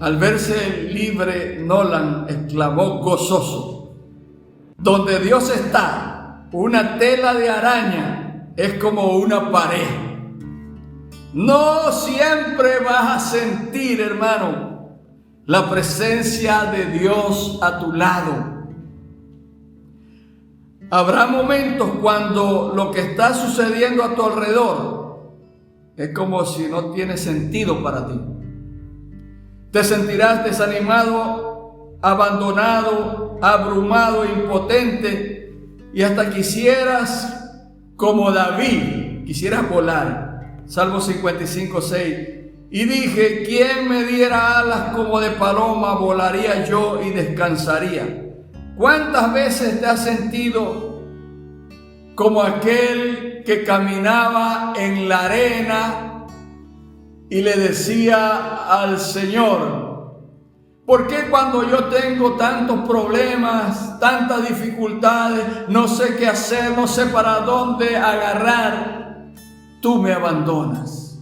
Al verse libre, Nolan exclamó gozoso: donde Dios está, una tela de araña es como una pared. No siempre vas a sentir, hermano, la presencia de Dios a tu lado. Habrá momentos cuando lo que está sucediendo a tu alrededor es como si no tiene sentido para ti. Te sentirás desanimado, abandonado, abrumado, impotente, y hasta quisieras, como David, quisieras volar. Salmo 55:6: y dije, ¿quién me diera alas como de paloma? Volaría yo y descansaría. ¿Cuántas veces te has sentido como aquel que caminaba en la arena y le decía al Señor: ¿por qué cuando yo tengo tantos problemas, tantas dificultades, no sé qué hacer, no sé para dónde agarrar, tú me abandonas?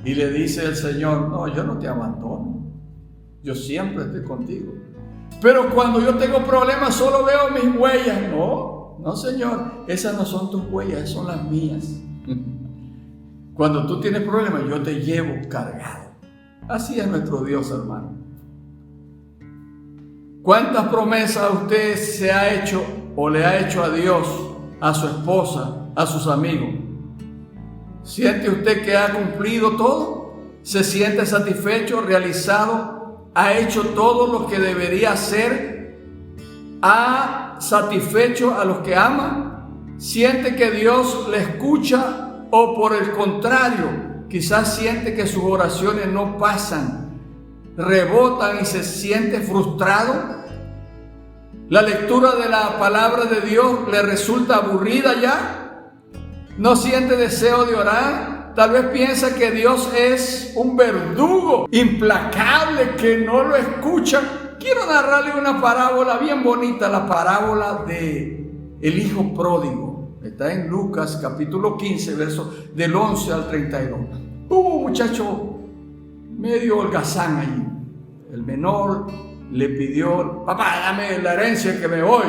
Y le dice el Señor: no, yo no te abandono, yo siempre estoy contigo. Pero cuando yo tengo problemas solo veo mis huellas. No, Señor, esas no son tus huellas, son las mías. Cuando tú tienes problemas, yo te llevo cargado. Así es nuestro Dios, hermano. ¿Cuántas promesas usted se ha hecho o le ha hecho a Dios, a su esposa, a sus amigos? ¿Siente usted que ha cumplido todo? ¿Se siente satisfecho, realizado? ¿Ha hecho todo lo que debería hacer? ¿Ha satisfecho a los que ama? ¿Siente que Dios le escucha o por el contrario, quizás siente que sus oraciones no pasan, rebotan y se siente frustrado? ¿La lectura de la palabra de Dios le resulta aburrida ya? ¿No siente deseo de orar? Tal vez piensa que Dios es un verdugo implacable que no lo escucha. Quiero narrarle una parábola bien bonita, la parábola de el hijo pródigo. Está en Lucas capítulo 15, versos del 11 al 32. Hubo un muchacho medio holgazán allí. El menor le pidió: papá, dame la herencia que me voy.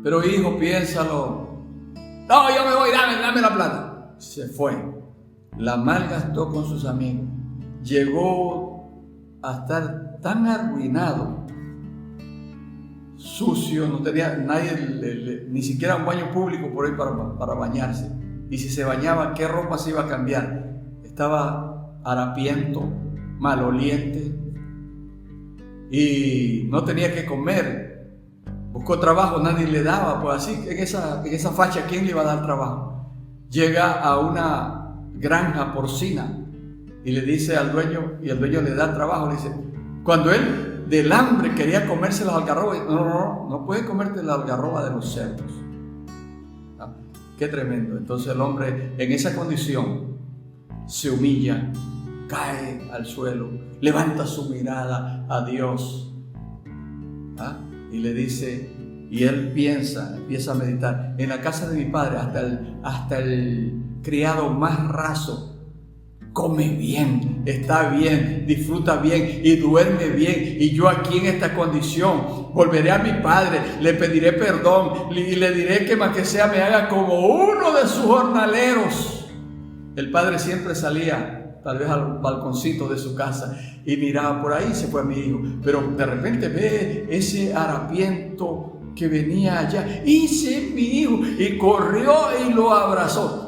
Pero hijo, piénsalo. No, yo me voy, dame la plata. Se fue, la malgastó con sus amigos, llegó a estar tan arruinado, sucio, no tenía nadie, ni siquiera un baño público por ahí para bañarse, y si se bañaba, ¿qué ropa se iba a cambiar? Estaba harapiento, maloliente, y no tenía que comer. Buscó trabajo, nadie le daba, pues así, en esa facha, ¿quién le iba a dar trabajo? Llega a una granja porcina y le dice al dueño, y el dueño le da trabajo, le dice, cuando él del hambre quería comerse las algarrobas, no puede comerte la algarroba de los cerdos. ¿Ah? Qué tremendo. Entonces el hombre en esa condición se humilla, cae al suelo, levanta su mirada a Dios, ¿ah? Y le dice, y él empieza a meditar: en la casa de mi padre hasta el criado más raso come bien, está bien, disfruta bien y duerme bien, y yo aquí en esta condición volveré a mi padre, le pediré perdón y le diré que más que sea me haga como uno de sus jornaleros. El padre siempre salía tal vez al balconcito de su casa y miraba por ahí, se fue mi hijo, pero de repente ve ese harapiento que venía allá, y ese mi hijo, y corrió y lo abrazó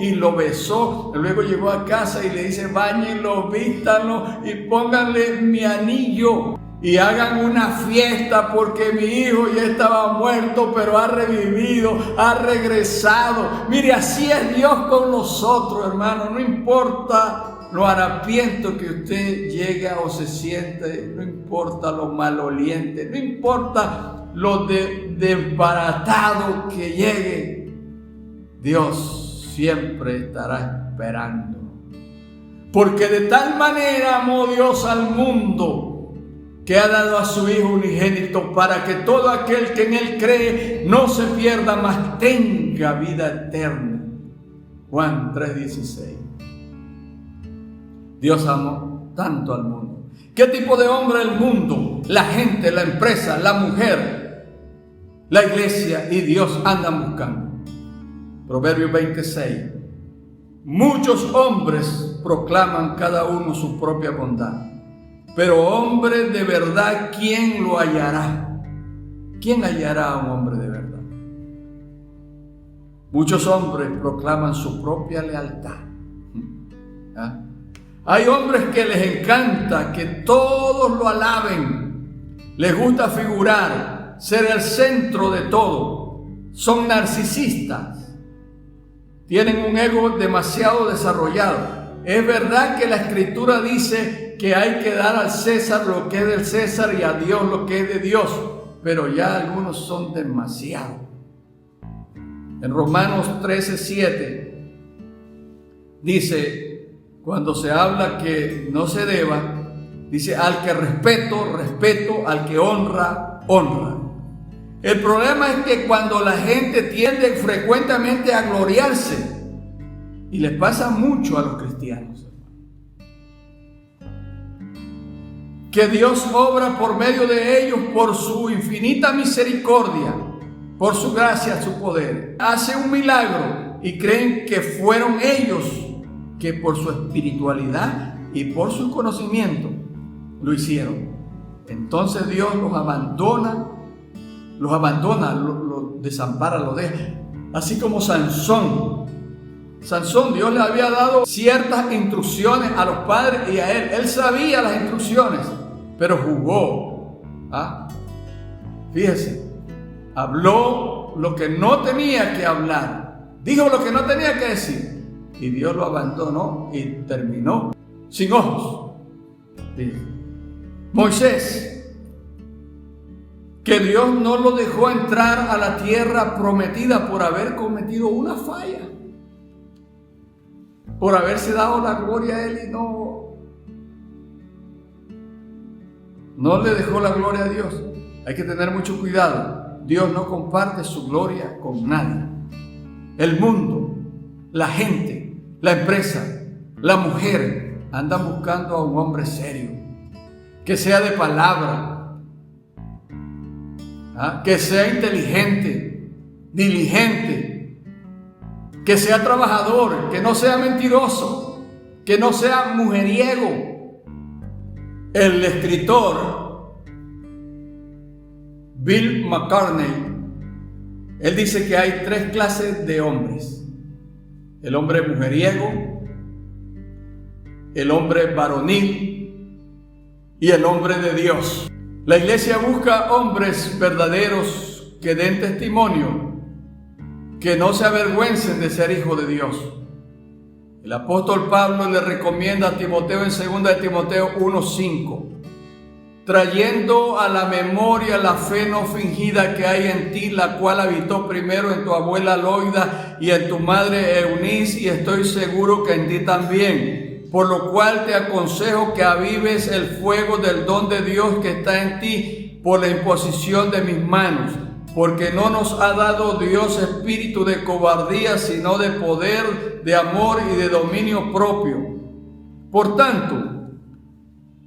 y lo besó. Luego llegó a casa y le dice: báñenlo, vístanlo y pónganle mi anillo y hagan una fiesta, porque mi hijo ya estaba muerto pero ha revivido, ha regresado. Mire, así es Dios con nosotros, hermano. No importa lo harapiento que usted llega o se siente, no importa lo maloliente, no importa lo desbaratado que llegue, Dios siempre estará esperando. Porque de tal manera amó Dios al mundo, que ha dado a su Hijo unigénito, para que todo aquel que en Él cree no se pierda, mas tenga vida eterna. Juan 3:16. Dios amó tanto al mundo. ¿Qué tipo de hombre el mundo, la gente, la empresa, la mujer, la iglesia y Dios andan buscando? Proverbios 20:6. Muchos hombres proclaman cada uno su propia bondad, pero hombre de verdad, ¿quién lo hallará? ¿Quién hallará a un hombre de verdad? Muchos hombres proclaman su propia lealtad. ¿Ah? Hay hombres que les encanta que todos lo alaben, les gusta figurar, ser el centro de todo, son narcisistas, tienen un ego demasiado desarrollado. Es verdad que la Escritura dice que hay que dar al César lo que es del César y a Dios lo que es de Dios, pero ya algunos son demasiado. En Romanos 13:7 dice, cuando se habla que no se deba, dice, al que respeto, respeto, al que honra, honra. El problema es que cuando la gente tiende frecuentemente a gloriarse, y les pasa mucho a los cristianos, que Dios obra por medio de ellos por su infinita misericordia, por su gracia, su poder. Hace un milagro y creen que fueron ellos que por su espiritualidad y por su conocimiento lo hicieron. Entonces Dios los abandona, los desampara, los deja. Así como Sansón, Dios le había dado ciertas instrucciones a los padres y a él. Él sabía las instrucciones, pero jugó. Fíjese, habló lo que no tenía que hablar, dijo lo que no tenía que decir, y Dios lo abandonó y terminó sin ojos. Fíjese. Moisés, que Dios no lo dejó entrar a la tierra prometida por haber cometido una falla, por haberse dado la gloria a él y no le dejó la gloria a Dios. Hay que tener mucho cuidado. Dios no comparte su gloria con nadie. El mundo, la gente, la empresa, la mujer andan buscando a un hombre serio, que sea de palabra, que sea inteligente, diligente, que sea trabajador, que no sea mentiroso, que no sea mujeriego. El escritor Bill McCartney, él dice que hay 3 clases de hombres: el hombre mujeriego, el hombre varonil y el hombre de Dios. La iglesia busca hombres verdaderos que den testimonio, que no se avergüencen de ser hijos de Dios. El apóstol Pablo le recomienda a Timoteo en 2 de Timoteo 1:5, trayendo a la memoria la fe no fingida que hay en ti, la cual habitó primero en tu abuela Loida y en tu madre Eunice, y estoy seguro que en ti también. Por lo cual te aconsejo que avives el fuego del don de Dios que está en ti por la imposición de mis manos. Porque no nos ha dado Dios espíritu de cobardía, sino de poder, de amor y de dominio propio. Por tanto,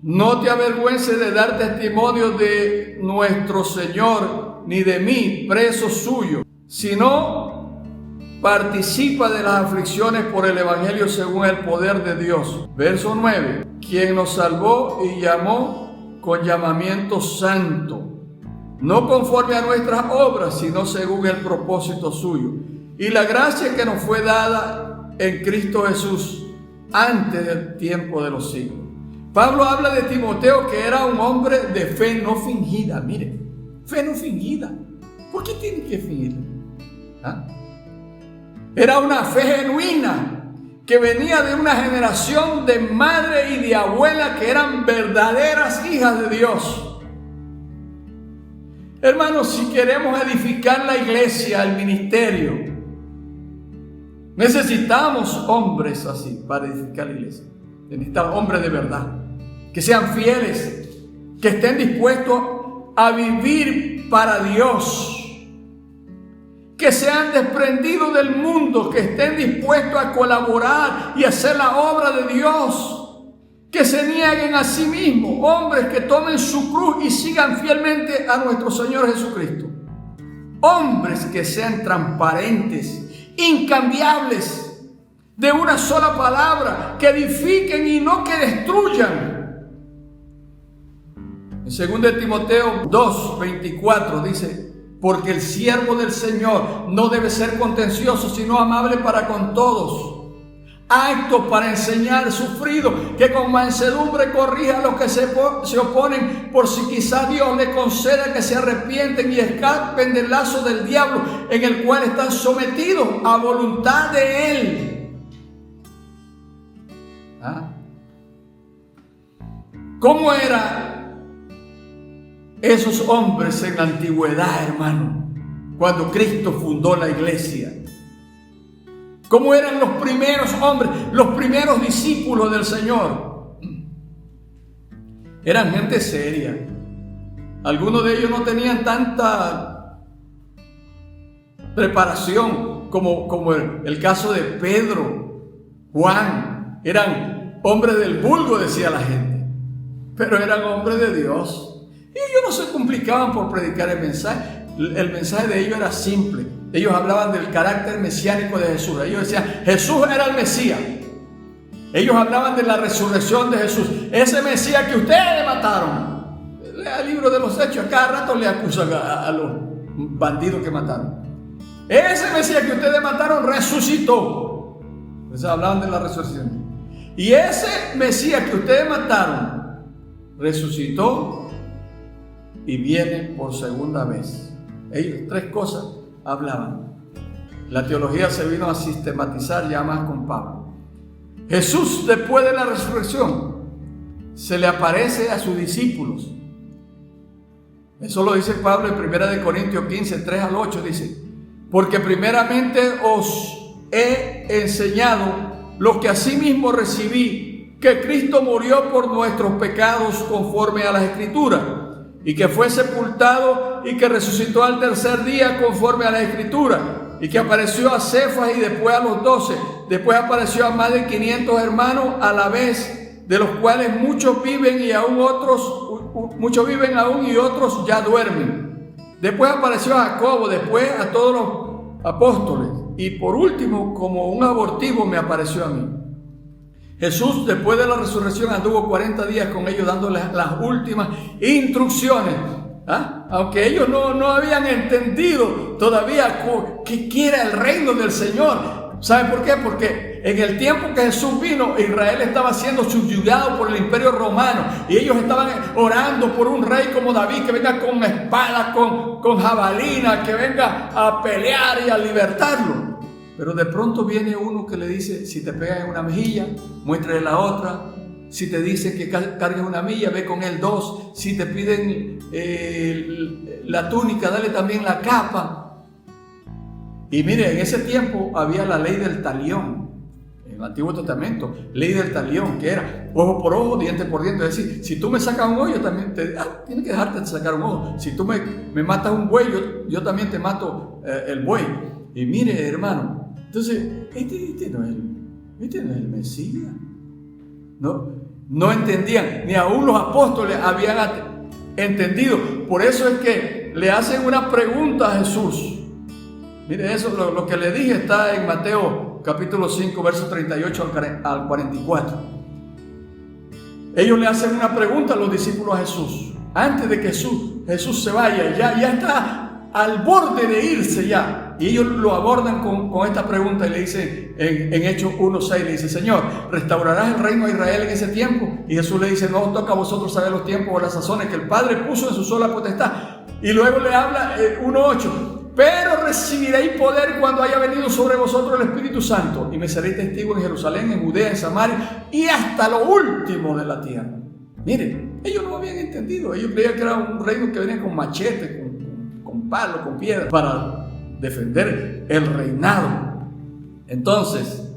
no te avergüences de dar testimonio de nuestro Señor, ni de mí, preso suyo, sino participa de las aflicciones por el Evangelio según el poder de Dios. Verso 9. Quien nos salvó y llamó con llamamiento santo, no conforme a nuestras obras, sino según el propósito suyo. Y la gracia que nos fue dada en Cristo Jesús antes del tiempo de los siglos. Pablo habla de Timoteo, que era un hombre de fe no fingida. Mire, fe no fingida. ¿Por qué tiene que fingir? Era una fe genuina, que venía de una generación de madre y de abuela que eran verdaderas hijas de Dios. Hermanos, si queremos edificar la iglesia, el ministerio, necesitamos hombres así para edificar la iglesia. Necesitamos hombres de verdad, que sean fieles, que estén dispuestos a vivir para Dios, que sean desprendidos del mundo, que estén dispuestos a colaborar y hacer la obra de Dios, que se nieguen a sí mismos, hombres que tomen su cruz y sigan fielmente a nuestro Señor Jesucristo. Hombres que sean transparentes, incambiables, de una sola palabra, que edifiquen y no que destruyan. En 2 de Timoteo 2:24 dice: porque el siervo del Señor no debe ser contencioso, sino amable para con todos, apto para enseñar, sufrido, que con mansedumbre corrija a los que se oponen, por si quizá Dios le conceda que se arrepienten y escapen del lazo del diablo, en el cual están sometidos a voluntad de Él. ¿Cómo eran esos hombres en la antigüedad, hermano? Cuando Cristo fundó la iglesia. ¿Cómo eran los primeros hombres, los primeros discípulos del Señor? Eran gente seria. Algunos de ellos no tenían tanta preparación como el caso de Pedro, Juan. Eran hombres del vulgo, decía la gente, pero eran hombres de Dios. Y ellos no se complicaban por predicar el mensaje. El mensaje de ellos era simple. Ellos hablaban del carácter mesiánico de Jesús. Ellos decían, Jesús era el Mesías. Ellos hablaban de la resurrección de Jesús. Ese Mesías que ustedes mataron. Lea el libro de los Hechos. A cada rato le acusan a los bandidos que mataron. Ese Mesías que ustedes mataron resucitó. Entonces hablaban de la resurrección. Y ese Mesías que ustedes mataron resucitó y viene por segunda vez. Ellos tres cosas hablaban. La teología se vino a sistematizar ya más con Pablo. Jesús, después de la resurrección, se le aparece a sus discípulos. Eso lo dice Pablo en 1 Corintios 15, 3 al 8, dice: porque primeramente os he enseñado lo que asimismo recibí, que Cristo murió por nuestros pecados conforme a las Escrituras, y que fue sepultado y que resucitó al tercer día conforme a la Escritura, y que apareció a Cefas y después a los 12, después apareció a más de 500 hermanos a la vez, de los cuales muchos viven y otros ya duermen. Después apareció a Jacobo, después a todos los apóstoles, y por último, como un abortivo, me apareció a mí. Jesús, después de la resurrección, anduvo 40 días con ellos dándoles las últimas instrucciones. Aunque ellos no habían entendido todavía qué era el reino del Señor. ¿Saben por qué? Porque en el tiempo que Jesús vino, Israel estaba siendo subyugado por el imperio romano, y ellos estaban orando por un rey como David, que venga con espada, con jabalina, que venga a pelear y a libertarlo. Pero de pronto viene uno que le dice: si te pegan en una mejilla, muéstrale la otra. Si te dicen que cargues una milla, ve con él 2. Si te piden la túnica, dale también la capa. Y mire, en ese tiempo había la ley del talión, en el Antiguo Testamento, ley del talión, que era ojo por ojo, diente por diente. Es decir, si tú me sacas un ojo, yo también tienes que dejarte de sacar un ojo. Si tú me matas un buey, yo también te mato el buey. Y mire, hermano, entonces, este no es el Mesías. No entendían, ni aún los apóstoles habían entendido. Por eso es que le hacen una pregunta a Jesús. Mire, eso lo que le dije está en Mateo capítulo 5, versos 38 al 44. Ellos le hacen una pregunta a los discípulos a Jesús, antes de que Jesús se vaya, ya está al borde de irse ya. Y ellos lo abordan con esta pregunta y le dicen en Hechos 1:6, le dice: Señor, ¿restaurarás el reino de Israel en ese tiempo? Y Jesús le dice: no os toca a vosotros saber los tiempos o las sazones que el Padre puso en su sola potestad. Y luego le habla 1:8: pero recibiréis poder cuando haya venido sobre vosotros el Espíritu Santo, y me seréis testigos en Jerusalén, en Judea, en Samaria y hasta lo último de la tierra. Miren, ellos no habían entendido. Ellos creían que era un reino que venía con machete, con palo, con piedra, para defender el reinado. Entonces,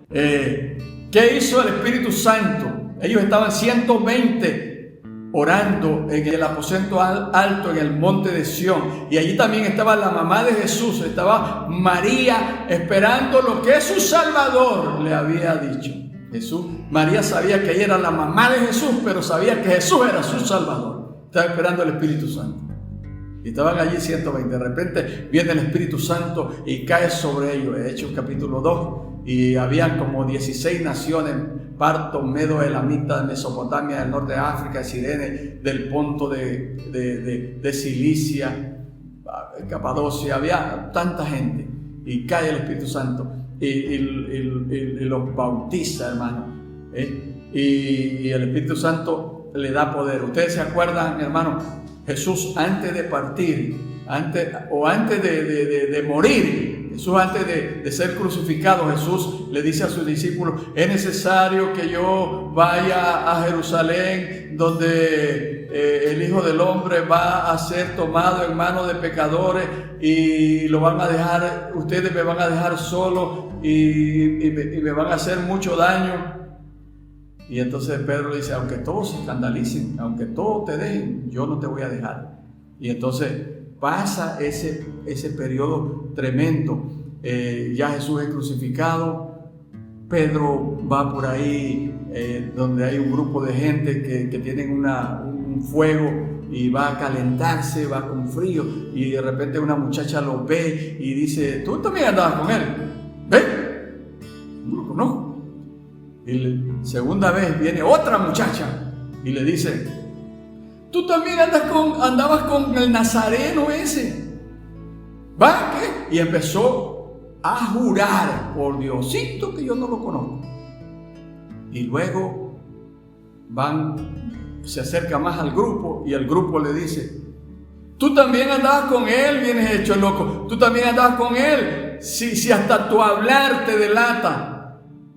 ¿qué hizo el Espíritu Santo? Ellos estaban 120 orando en el aposento alto, en el monte de Sión, y allí también estaba la mamá de Jesús, estaba María, esperando lo que su Salvador le había dicho. María sabía que ella era la mamá de Jesús, pero sabía que Jesús era su Salvador. Estaba esperando el Espíritu Santo. Y estaban allí 120. De repente viene el Espíritu Santo y cae sobre ellos. Hechos capítulo 2. Y habían como 16 naciones: parto, medo, elamita, de Mesopotamia, del norte de África, de Cirene, del Ponto, de Cilicia, Capadocia. Había tanta gente. Y cae el Espíritu Santo y los bautiza, hermano. Y el Espíritu Santo le da poder. Ustedes se acuerdan, hermano, Jesús antes de partir antes de morir, Jesús antes de ser crucificado, Jesús le dice a sus discípulos: es necesario que yo vaya a Jerusalén, donde el Hijo del Hombre va a ser tomado en manos de pecadores y lo van a dejar, ustedes me van a dejar solo y me van a hacer mucho daño. Y entonces Pedro le dice: aunque todos se escandalicen, aunque todos te dejen, yo no te voy a dejar. Y entonces pasa ese periodo tremendo. Ya Jesús es crucificado. Pedro va por ahí donde hay un grupo de gente que tienen un fuego y va a calentarse, va con frío, y de repente una muchacha lo ve y dice: tú también andabas con él, ¿ves? No lo conozco. Y la segunda vez viene otra muchacha y le dice: tú también andabas con el nazareno ese, ¿va? ¿Qué? Y empezó a jurar: por Diosito que yo no lo conozco. Y luego se acerca más al grupo y el grupo le dice: tú también andabas con él, vienes hecho loco, tú también andabas con él, si hasta tu hablar te delata.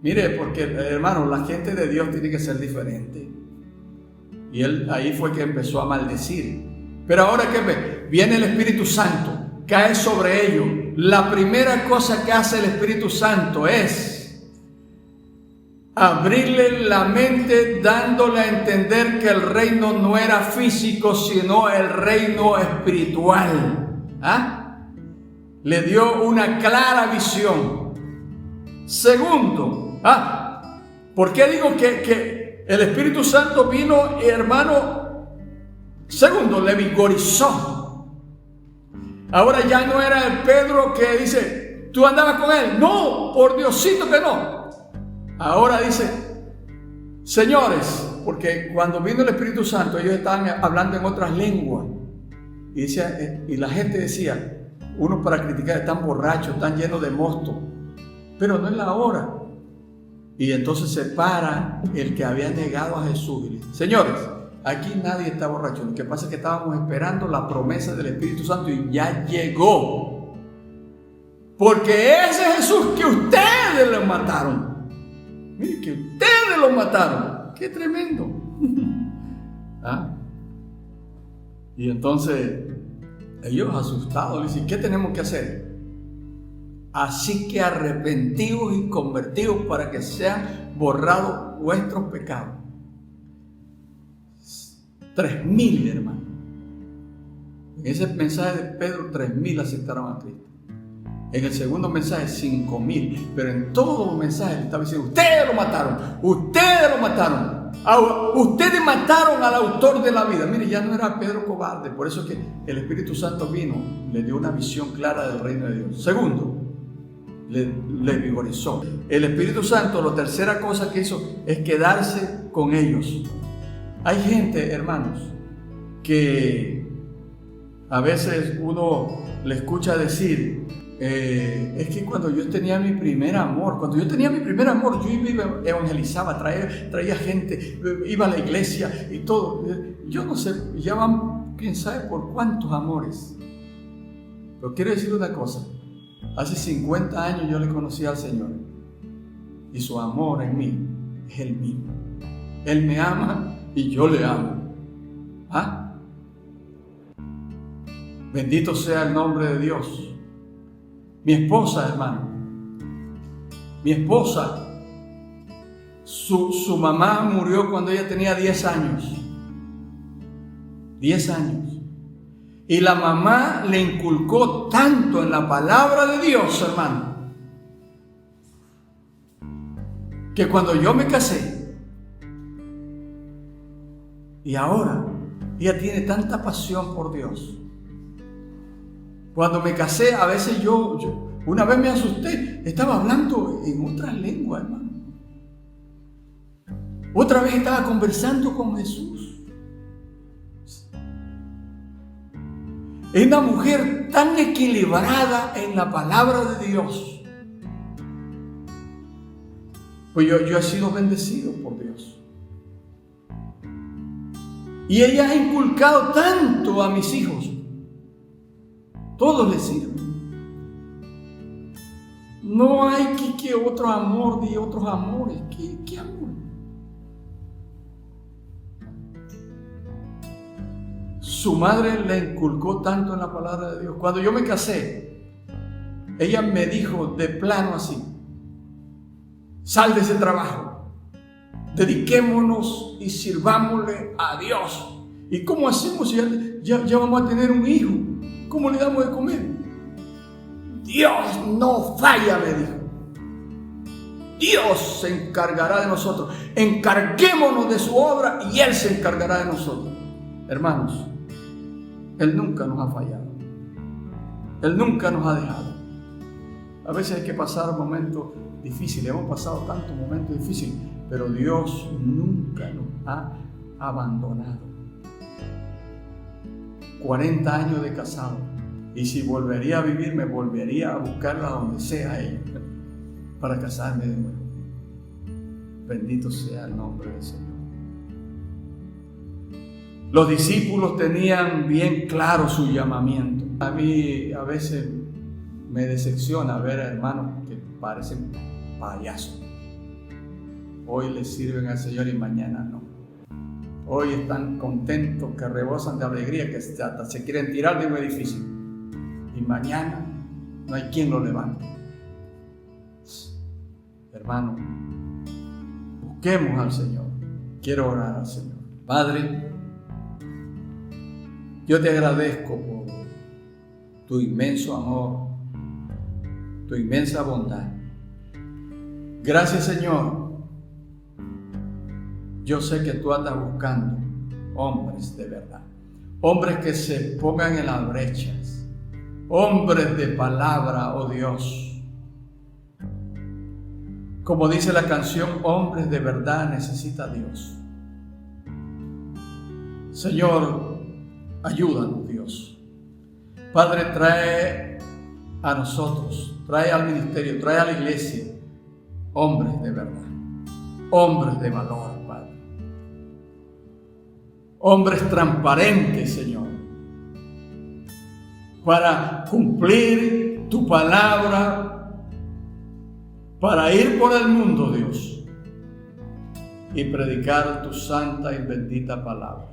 Mire, porque hermano, la gente de Dios tiene que ser diferente. Y él ahí fue que empezó a maldecir. Pero ahora que ve, viene el Espíritu Santo, cae sobre ellos. La primera cosa que hace el Espíritu Santo es abrirle la mente, dándole a entender que el reino no era físico, sino el reino espiritual. Le dio una clara visión. Segundo, ¿por qué digo que el Espíritu Santo vino, hermano? Segundo, le vigorizó. Ahora ya no era el Pedro que dice: tú andabas con él. No, por Diosito que no. Ahora dice: señores, porque cuando vino el Espíritu Santo ellos estaban hablando en otras lenguas. Y la gente decía, uno para criticar: están borrachos, están llenos de mosto. Pero no es la hora. Y entonces se para el que había negado a Jesús y le dice: señores, aquí nadie está borracho. Lo que pasa es que estábamos esperando la promesa del Espíritu Santo y ya llegó. Porque ese Jesús que ustedes lo mataron. Miren, que ustedes lo mataron. ¡Qué tremendo! Y entonces ellos asustados le dicen: ¿qué tenemos que hacer? Así que arrepentidos y convertidos para que sean borrados vuestros pecados. 3,000, hermano. En ese mensaje de Pedro, 3,000 aceptaron a Cristo. En el segundo mensaje, 5,000. Pero en todos los mensajes le estaba diciendo: ustedes lo mataron, ustedes lo mataron. Ustedes mataron al autor de la vida. Mire, ya no era Pedro cobarde. Por eso es que el Espíritu Santo vino, le dio una visión clara del reino de Dios. Segundo, le vigorizó. El Espíritu Santo, la tercera cosa que hizo es quedarse con ellos. Hay gente, hermanos, que a veces uno le escucha decir: es que cuando yo tenía mi primer amor, yo evangelizaba, traía gente, iba a la iglesia y todo. Yo no sé, ya van, quién sabe por cuántos amores. Pero quiero decir una cosa: hace 50 años yo le conocí al Señor y su amor en mí es el mismo. Él me ama y yo le amo. Bendito sea el nombre de Dios. Mi esposa, hermano, su mamá murió cuando ella tenía 10 años. 10 años. Y la mamá le inculcó tanto en la palabra de Dios, hermano, que cuando yo me casé, y ahora ella tiene tanta pasión por Dios. Cuando me casé, a veces yo una vez me asusté, estaba hablando en otras lenguas, hermano. Otra vez estaba conversando con Jesús. Es una mujer tan equilibrada en la palabra de Dios. Pues yo he sido bendecido por Dios. Y ella ha inculcado tanto a mis hijos. todos le sirven. No hay que otro amor ni otros amores. ¿Qué amor? Su madre le inculcó tanto en la palabra de Dios. Cuando yo me casé, ella me dijo de plano así: sal de ese trabajo, dediquémonos y sirvámosle a Dios. ¿Y cómo hacemos si ya vamos a tener un hijo? ¿Cómo le damos de comer? Dios no falla, me dijo. Dios se encargará de nosotros. Encarguémonos de su obra y Él se encargará de nosotros. Hermanos, Él nunca nos ha fallado. Él nunca nos ha dejado. A veces hay que pasar momentos difíciles. Hemos pasado tantos momentos difíciles, pero Dios nunca nos ha abandonado. 40 años de casado. Y si volvería a vivir, me volvería a buscarla donde sea ella para casarme de nuevo. Bendito sea el nombre del Señor. Los discípulos tenían bien claro su llamamiento. A mí a veces me decepciona ver a hermanos que parecen payasos. Hoy les sirven al Señor y mañana no. Hoy están contentos, que rebosan de alegría, que hasta se quieren tirar de un edificio. Y mañana no hay quien lo levante. Hermano, busquemos al Señor. Quiero orar al Señor. Padre, yo te agradezco por tu inmenso amor, tu inmensa bondad. Gracias, Señor. Yo sé que tú andas buscando hombres de verdad, hombres que se pongan en las brechas, hombres de palabra, oh Dios. Como dice la canción, hombres de verdad necesita Dios. Señor, ayúdanos, Dios. Padre, trae a nosotros, trae al ministerio, trae a la iglesia hombres de verdad, hombres de valor, Padre. Hombres transparentes, Señor, para cumplir tu palabra, para ir por el mundo, Dios, y predicar tu santa y bendita palabra.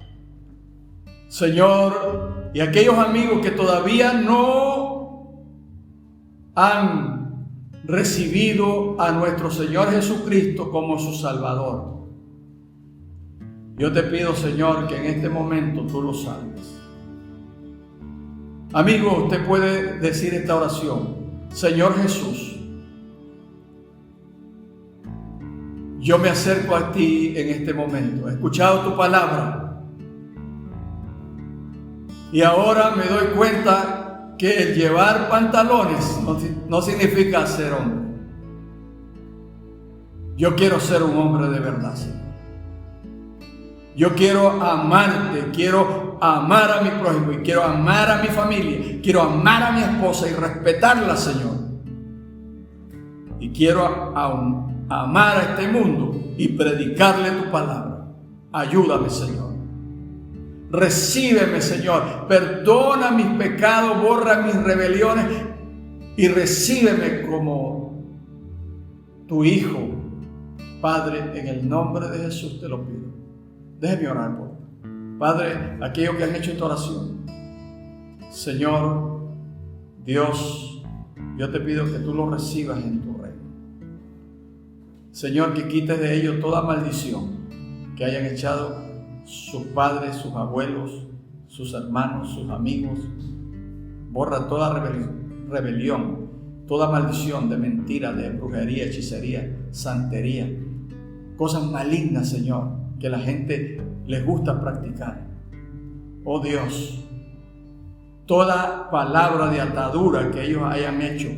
Señor, y aquellos amigos que todavía no han recibido a nuestro Señor Jesucristo como su Salvador, yo te pido, Señor, que en este momento tú los salves. Amigo, usted puede decir esta oración: Señor Jesús, yo me acerco a ti en este momento. He escuchado tu palabra y ahora me doy cuenta que el llevar pantalones no significa ser hombre. Yo quiero ser un hombre de verdad, Señor. Yo quiero amarte, quiero amar a mi prójimo y quiero amar a mi familia, quiero amar a mi esposa y respetarla, Señor. Y quiero amar a este mundo y predicarle tu palabra. Ayúdame, Señor. Recíbeme, Señor. Perdona mis pecados, borra mis rebeliones y recíbeme como tu Hijo. Padre, en el nombre de Jesús te lo pido. Déjeme orar por ti. Padre, aquellos que han hecho esta oración, Señor, Dios, yo te pido que tú los recibas en tu reino. Señor, que quites de ellos toda maldición que hayan echado sus padres, sus abuelos, sus hermanos, sus amigos. Borra toda rebelión, toda maldición de mentira, de brujería, hechicería, santería, cosas malignas, Señor, que la gente les gusta practicar. Oh Dios, toda palabra de atadura que ellos hayan hecho,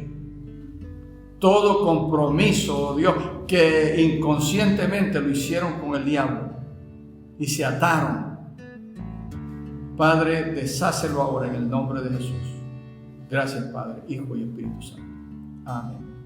todo compromiso, oh Dios, que inconscientemente lo hicieron con el diablo y se ataron. Padre, deshácelo ahora en el nombre de Jesús. Gracias, Padre, Hijo y Espíritu Santo. Amén.